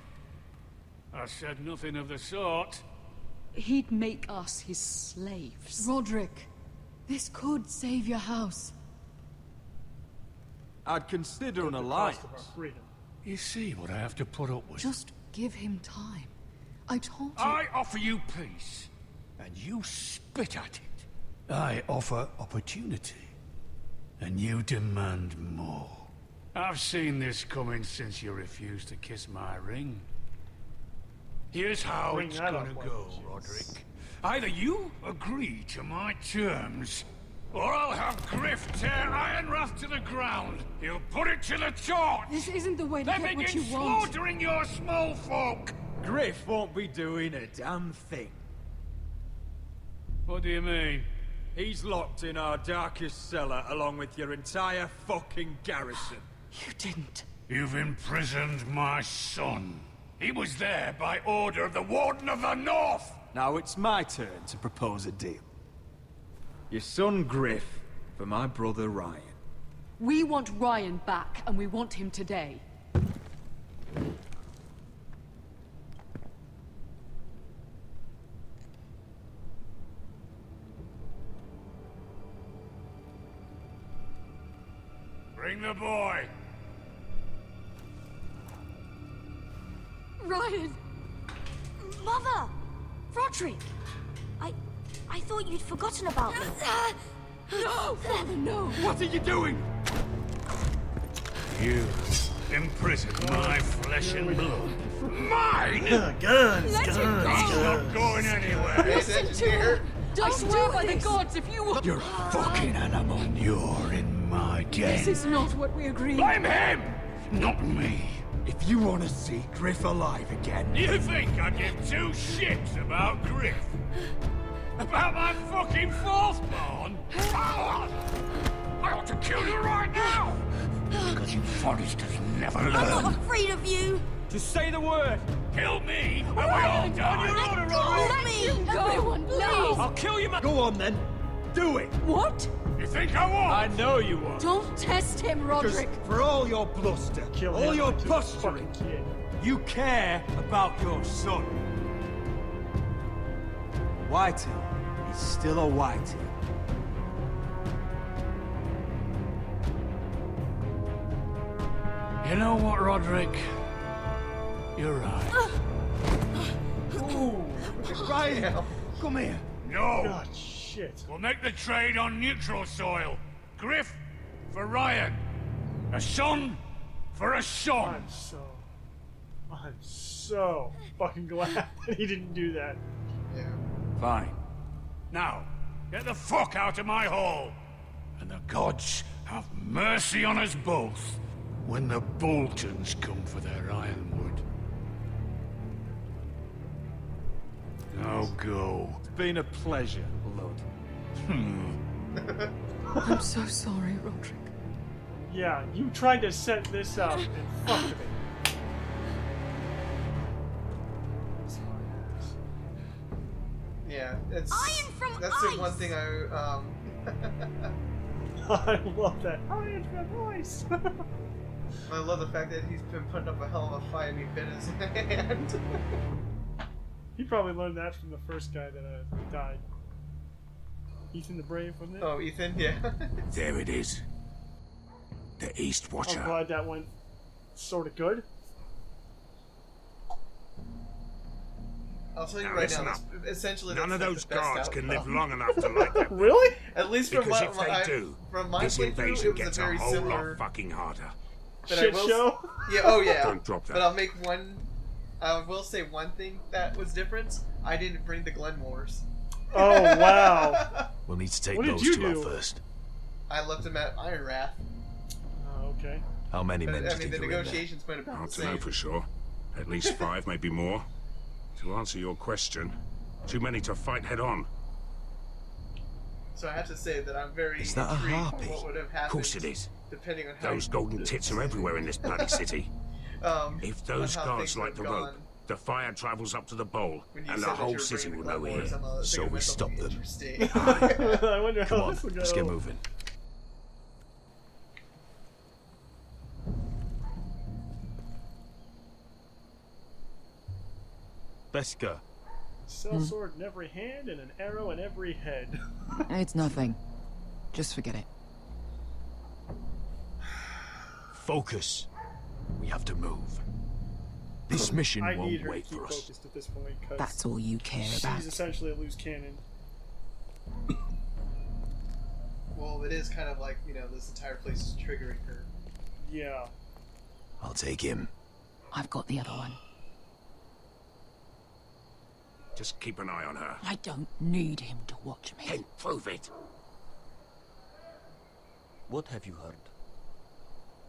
I said nothing of the sort. He'd make us his slaves. Roderick, this could save your house. I'd consider an alliance. You see what I have to put up with? Just give him time. I told you... I offer you peace, and you spit at it. I offer opportunity, and you demand more. I've seen this coming since you refused to kiss my ring. Here's how it's gonna go, Roderick. Either you agree to my terms, or I'll have Griff tear Ironrath to the ground. He'll put it to the torch. This isn't the way to then get what begin you want. slaughtering your small folk. Griff won't be doing a damn thing. What do you mean? He's locked in our darkest cellar along with your entire fucking garrison. You didn't. You've imprisoned my son. He was there by order of the Warden of the North. Now it's my turn to propose a deal. Your son Griff for my brother Ryan. We want Ryan back, and we want him today. Bring the boy. Ryan! Mother! Roderick! I thought you'd forgotten about me. No! Father, no! What are you doing? You imprison my flesh and blood. Mine! Guns! Let him go! He's not going anywhere. Listen to her! I swear by the gods, if you... You're a fucking animal. You're in my den. This is not what we agreed. Blame him, not me. If you want to see Griff alive again... You think I give two shits about Griff? About my fucking fourthborn? I ought to kill you right now! Because you Forresters never learn. I'm not afraid of you! Just say the word! Kill me, and we all die! Let me go! Everyone, please! I'll kill you, Go on then! Do it! What? You think I won't? I know you won't. Don't test him, Roderick! Because for all your bluster, all your posturing, you care about your son. Whitehill is still a Whitehill. You know what, Roderick? You're right. Ooh, Ryan, come here. No! God, shit. We'll make the trade on neutral soil. Griff for Ryan. A son for a son. I'm so fucking glad that he didn't do that. Yeah. Fine. Now, get the fuck out of my hall. And the gods have mercy on us both when the Boltons come for their ironwood. Now go. It's been a pleasure, Lud. I'm so sorry, Roderick. Yeah, you tried to set this up and fucked it. Yeah, it's Iron from that's ice. the one thing I I love that. Iron from ice. I love the fact that he's been putting up a hell of a fight and he bit his hand. He probably learned that from the first guy that died. Ethan the Brave, wasn't it? Oh, Ethan, yeah. There it is. The East Watcher. I'm glad that went sort of good. I'll tell you Now right listen now, up. essentially None of that's those the best guards can live outcome. long enough to light that. Really? At least from Because my, if they do, from my this playthrough, invasion it was gets a a very whole similar. lot fucking harder. But Shit I will, show? Yeah, oh yeah. Don't drop that. But I'll make one. I will say one thing that was different. I didn't bring the Glenmores. Oh, wow. We'll need to take What did those you two out do? first. I left them at Iron Wrath. Oh, okay. How many But, men do I you mean, think the are in there? negotiations went about Hard the to know same. for sure. At least 5, maybe more. To answer your question, too many to fight head on. So I have to say that I'm very Is that a intrigued harpy? on what would have happened. Of course it is. Depending on how Those golden tits are everywhere in this bloody city. If those on how guards things light the have rope, gone. the fire travels up to the bowl, When you and said the that whole you were city will bringing know the we're here. Glenmores, I'm So thinking we of stop something them. interesting. I wonder Come how on, this will go. let's get moving. Beska. Sellsword in every hand and an arrow in every head. It's nothing. Just forget it. Focus. We have to move. This mission I need won't her wait to keep for us. focused at this point, because That's all you care about. she's essentially a loose cannon. Well, it is kind of like, you know, this entire place is triggering her. Yeah. I'll take him. I've got the other one. Just keep an eye on her. I don't need him to watch me. Then prove it. What have you heard?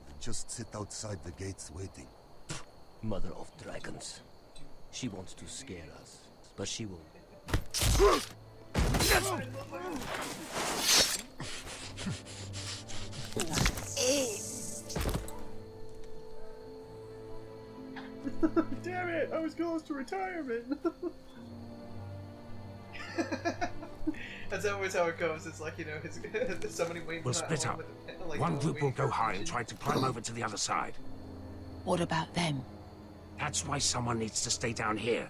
They just sit outside the gates waiting. Mother of dragons. She wants to scare us, but she will. Damn it! I was close to retirement. That's always how it goes. It's like, you know, it's somebody waiting We'll for split up. like, One group will waiting go for high and permission. try to climb over to the other side. What about them? That's why someone needs to stay down here.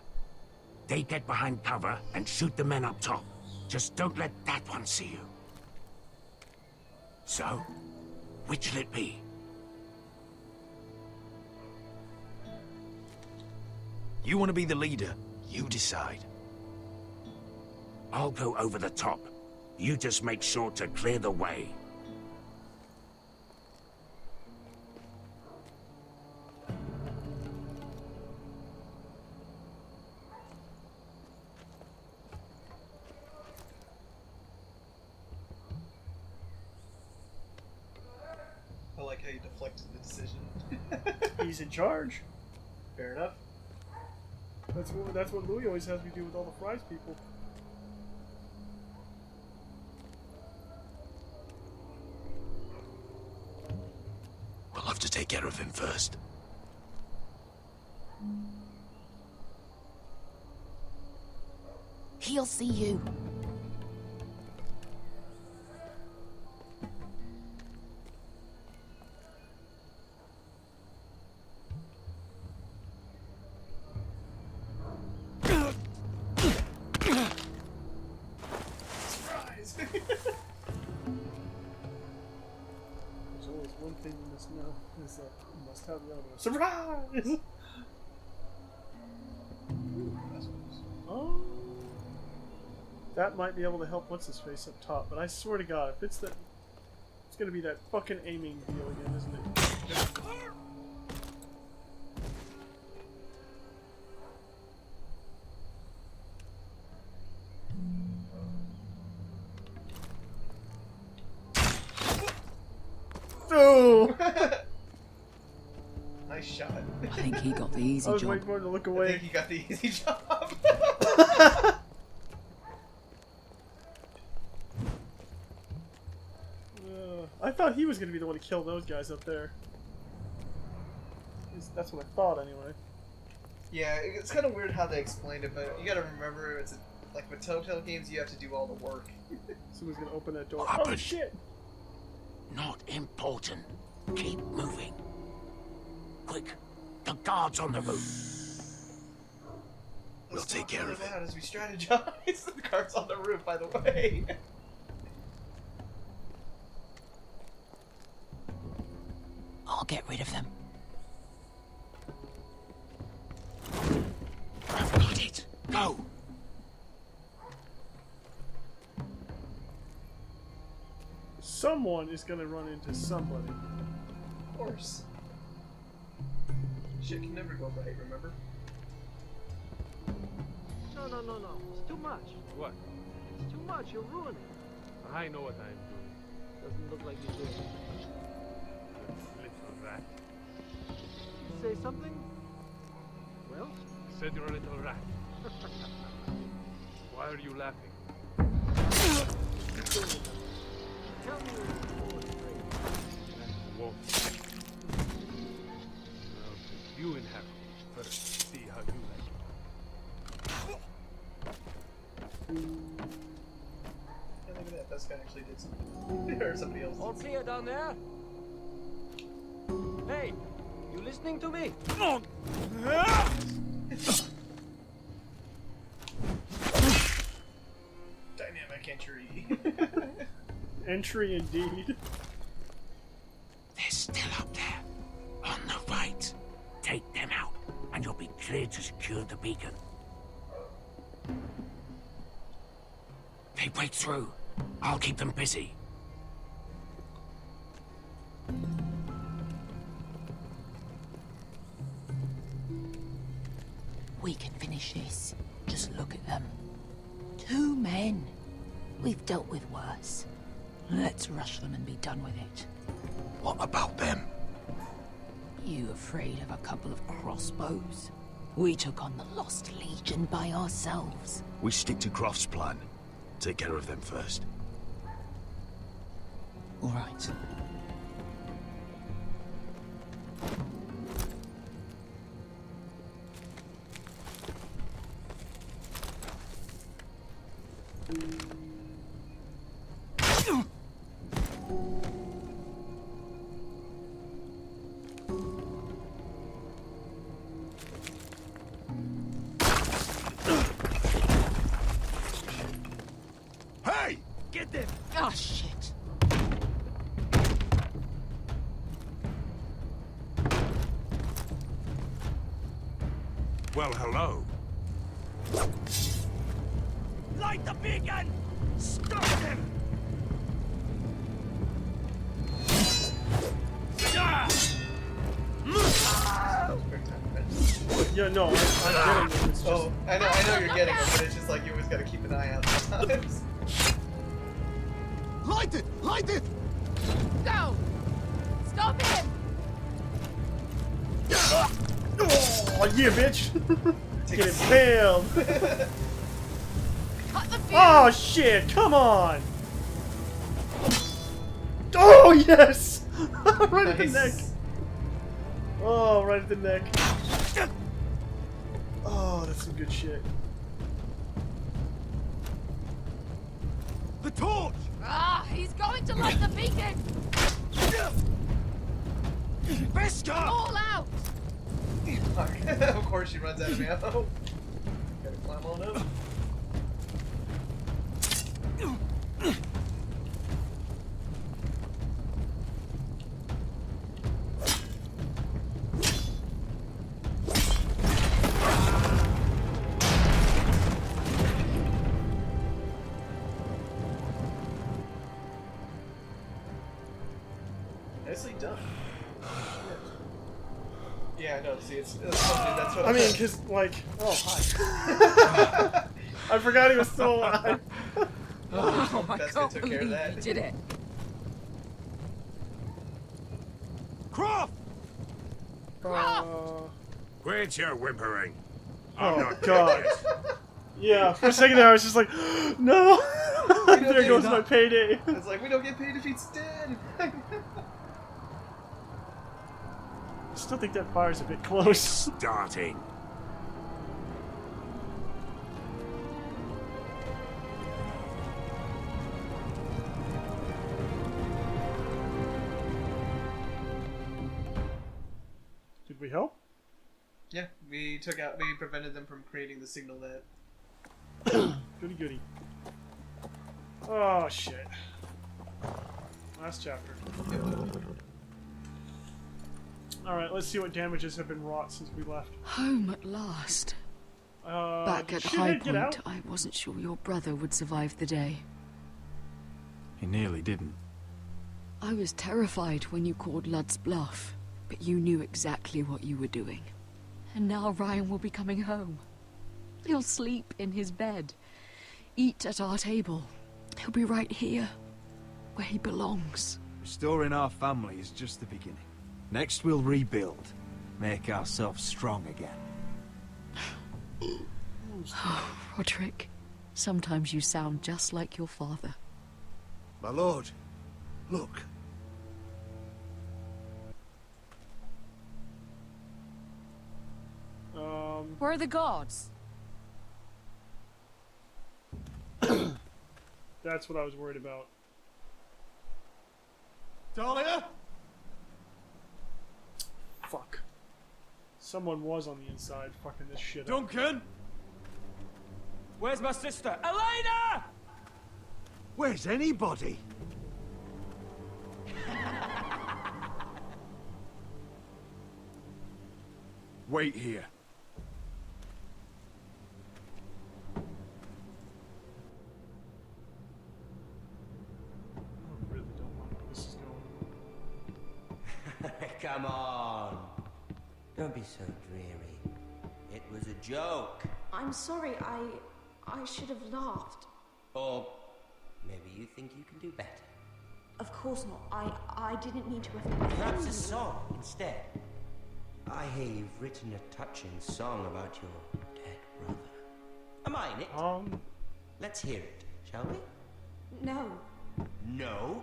They get behind cover and shoot the men up top. Just don't let that one see you. So, which'll it be? You want to be the leader? You decide. I'll go over the top. You just make sure to clear the way. I like how you deflected the decision. He's in charge. Fair enough. That's what Louis always has me do with all the fries people. We'll have to take care of him first. He'll see you. Surprise! There's always one thing you must know, is that you must have the other one. Surprise! Oh. That might be able to help what's his face up top, but I swear to God, if it's that, it's gonna be that fucking aiming deal again, isn't it? Oh! Nice shot. I think he got the easy I was job. waiting for him to look I away. think he got the easy job. I thought he was gonna be the one to kill those guys up there. At least that's what I thought, anyway. Yeah, it's kind of weird how they explained it, but you gotta remember, it's like with Telltale games, you have to do all the work. Someone's gonna open that door. What Oh happened? shit! Not important. Keep moving. Quick, the guards on the roof. We'll take care of it. As we strategize. The car's on the roof, by the way. I'll get rid of them. I've got it. Go. Someone is gonna run into somebody. Of course. Shit can never go right, remember? No. It's too much. What? It's too much. You're ruining it. I know what I'm doing. Doesn't look like you do. Little rat. You say something? Well? I said you're a little rat. Why are you laughing? Tell me what's Won't. I'll put you in Harold first. See how you like it. Yeah, look at that. That guy actually did something. Or somebody else. All clear down there? Hey, you listening to me? Dynamic entry. Entry indeed. They're still up there. On the right. Take them out, and you'll be clear to secure the beacon. They break through. I'll keep them busy. We can finish this. Just look at them. 2 men. We've dealt with worse. Let's rush them and be done with it. What about them? You afraid of a couple of crossbows? We took on the Lost Legion by ourselves. We stick to Croft's plan. Take care of them first. All right. Hey! Get them! Oh, shit. Well, hello. Light the beacon! Stop them! Yeah, no, I'm getting it. It's just... Oh, I know you're getting them, but it's just like you always gotta keep an eye out sometimes. Light it! Light it! Go! Stop him! Oh, yeah, bitch! Get impaled! Cut the fuse! Oh, shit! Come on! Oh, yes! Right at the neck! Oh, right at the neck. Oh, that's some good shit. The torch! Ah, he's going to light the beacon! Vesca! All out! Of course she runs out of ammo. Gotta climb on up. Nicely done. Yeah, I know. See, that's what I mean, because, like... Oh, hi. I forgot he was still alive. Oh, I That's can't took care of believe that. you did it. Croft! Quit your whimpering. Oh, God. Yeah, for a second there I was just like, no! There goes my payday. It's like, we don't get paid if he's dead. I still think that fire's a bit close. Starting. Did we help? Yeah, we prevented them from creating the signal that... Goody goody. Oh, shit. Last chapter. Alright, let's see what damages have been wrought since we left. Home at last. Back did at shithead High get out? Point, I wasn't sure your brother would survive the day. He nearly didn't. I was terrified when you called Ludd's bluff, but you knew exactly what you were doing. And now Ryan will be coming home. He'll sleep in his bed, eat at our table. He'll be right here, where he belongs. Restoring our family is just the beginning. Next we'll rebuild. Make ourselves strong again. Oh, Roderick, sometimes you sound just like your father. My lord, look. Where are the guards? That's what I was worried about. Talia? Fuck. Someone was on the inside fucking this shit up. Duncan! Where's my sister? Elena! Where's anybody? Wait here. I really don't like where this is going. Come on. Don't be so dreary. It was a joke. I'm sorry, I should have laughed. Or maybe you think you can do better. Of course not. I didn't mean to offend Perhaps you. a song instead. I hear you've written a touching song about your dead brother. Am I in it? Let's hear it, shall we? No. No?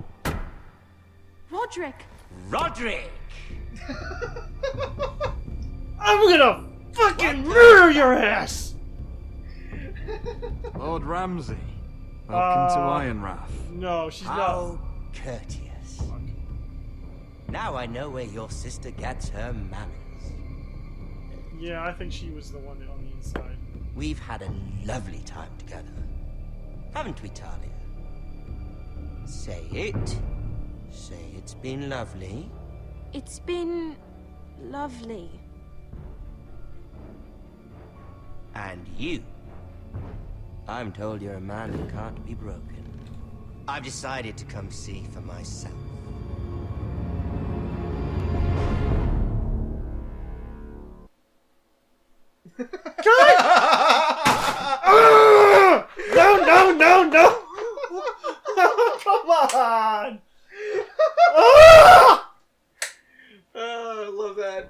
Roderick! Roderick! I'm gonna fucking murder your ass! Lord Ramsay. Welcome to Ironrath. No, she's How courteous. Now I know where your sister gets her manners. Yeah, I think she was the one on the inside. We've had a lovely time together. Haven't we, Talia? Say it. Say it's been lovely. It's been lovely. And you. I'm told you're a man who can't be broken. I've decided to come see for myself. No! Come on! Ah! Oh, I love that.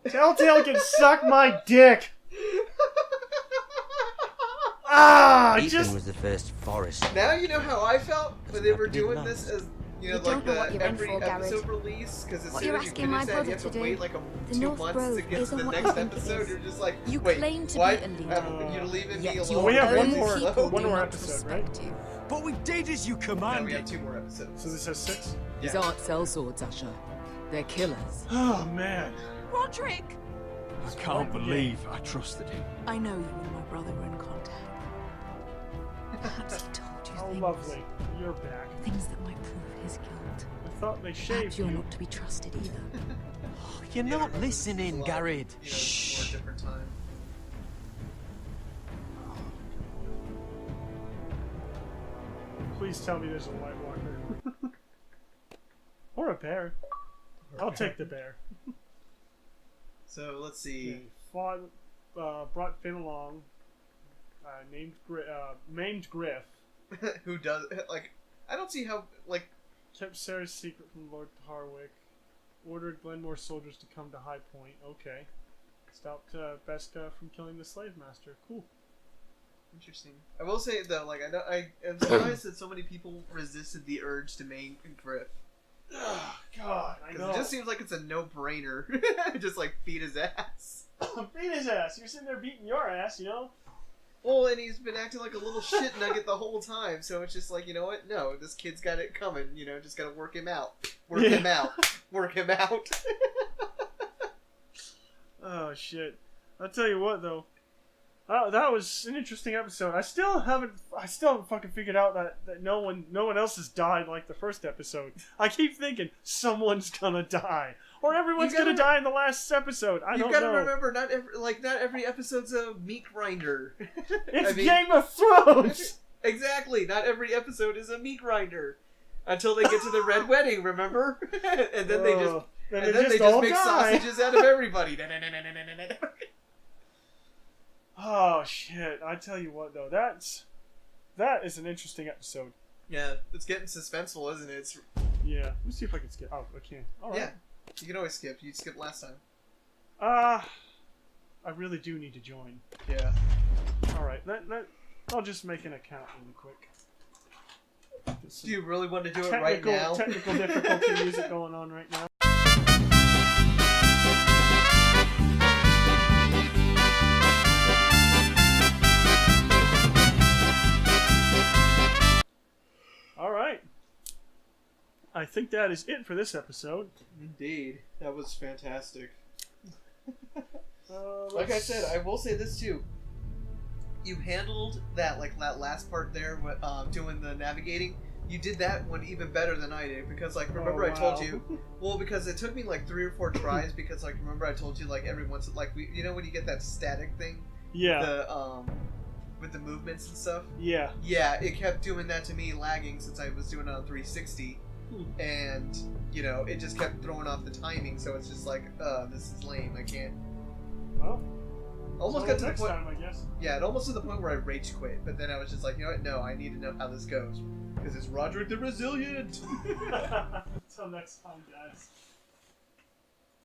Telltale can suck my dick! Ah! Ethan was the first forest. Now you know how I felt when they were doing lost. this as, you know, You like don't know what the you're in every for, Garrett. episode release, because as What soon you're as you asking finish my that, you brother have to to wait do. like The 2 North months Grove to get to isn't the what next you think it episode. is. You're just like, You wait, claim to be what? a leader. You're leaving Yet me your alone. We have for one this more- slow? one more not episode, right? respect you. But we did as you No, commanded. we have 2 more episodes. So this has 6? These aren't sellswords, Asher. They're killers. Oh, man. Roderick! I can't believe I trusted him. I know you and my brother were in contact. Perhaps he told you Oh, things. lovely. You're back. Things that might prove his guilt. I thought they Perhaps shaved you're you. not to be trusted either. You're not listening, Garrett. Shh. More different time. Please tell me there's a White Walker. Or a bear. I'll take the bear. So let's see. Fought, brought Finn along. Named Griff. Who does like? I don't see how like. Kept Sarah's secret from Lord Harwick. Ordered Glenmore's soldiers to come to High Point. Okay. Stopped Beska from killing the slave master. Cool. Interesting. I will say though, like I am surprised that so many people resisted the urge to main Griff. Oh, God, I know. It just seems like it's a no-brainer. Just like beat his ass. Beat his ass. You're sitting there beating your ass, you know. Well, and he's been acting like a little shit nugget the whole time, so it's just like, you know what? No, this kid's got it coming. You know, just gotta work him out. Work him out. Work him out. Oh shit! I'll tell you what though. That was an interesting episode. I still haven't fucking figured out that no one else has died like the first episode. I keep thinking someone's gonna die. Or everyone's gonna die in the last episode. I don't know. You gotta remember, not every episode's a meat grinder. It's Game of Thrones! Exactly, not every episode is a meat grinder. Until they get to the Red Wedding, remember? And then they just And then they just all make die. sausages out of everybody. Oh shit! I tell you what, though, that is an interesting episode. Yeah, it's getting suspenseful, isn't it? It's... Yeah. Let me see if I can skip. Oh, I can. All right. Yeah, you can always skip. You skipped last time. I really do need to join. Yeah. All right. I'll just make an account really quick. Do you really want to do it right now? Technical difficulty music going on right now. All right. I think that is it for this episode. Indeed. That was fantastic. Like I said, I will say this too. You handled that last part there, doing the navigating. You did that one even better than I did because remember I told you, because it took me 3 or 4 tries because remember I told you every once when you get that static thing, with the movements and stuff. Yeah. Yeah, it kept doing that to me, lagging since I was doing it on 360, and it just kept throwing off the timing. So it's just this is lame. I can't. Well. Almost got to the point. Time, I guess. Yeah, it almost to the point where I rage quit, but then I was just like, you know what? No, I need to know how this goes because it's Roderick the Resilient. Until next time, guys.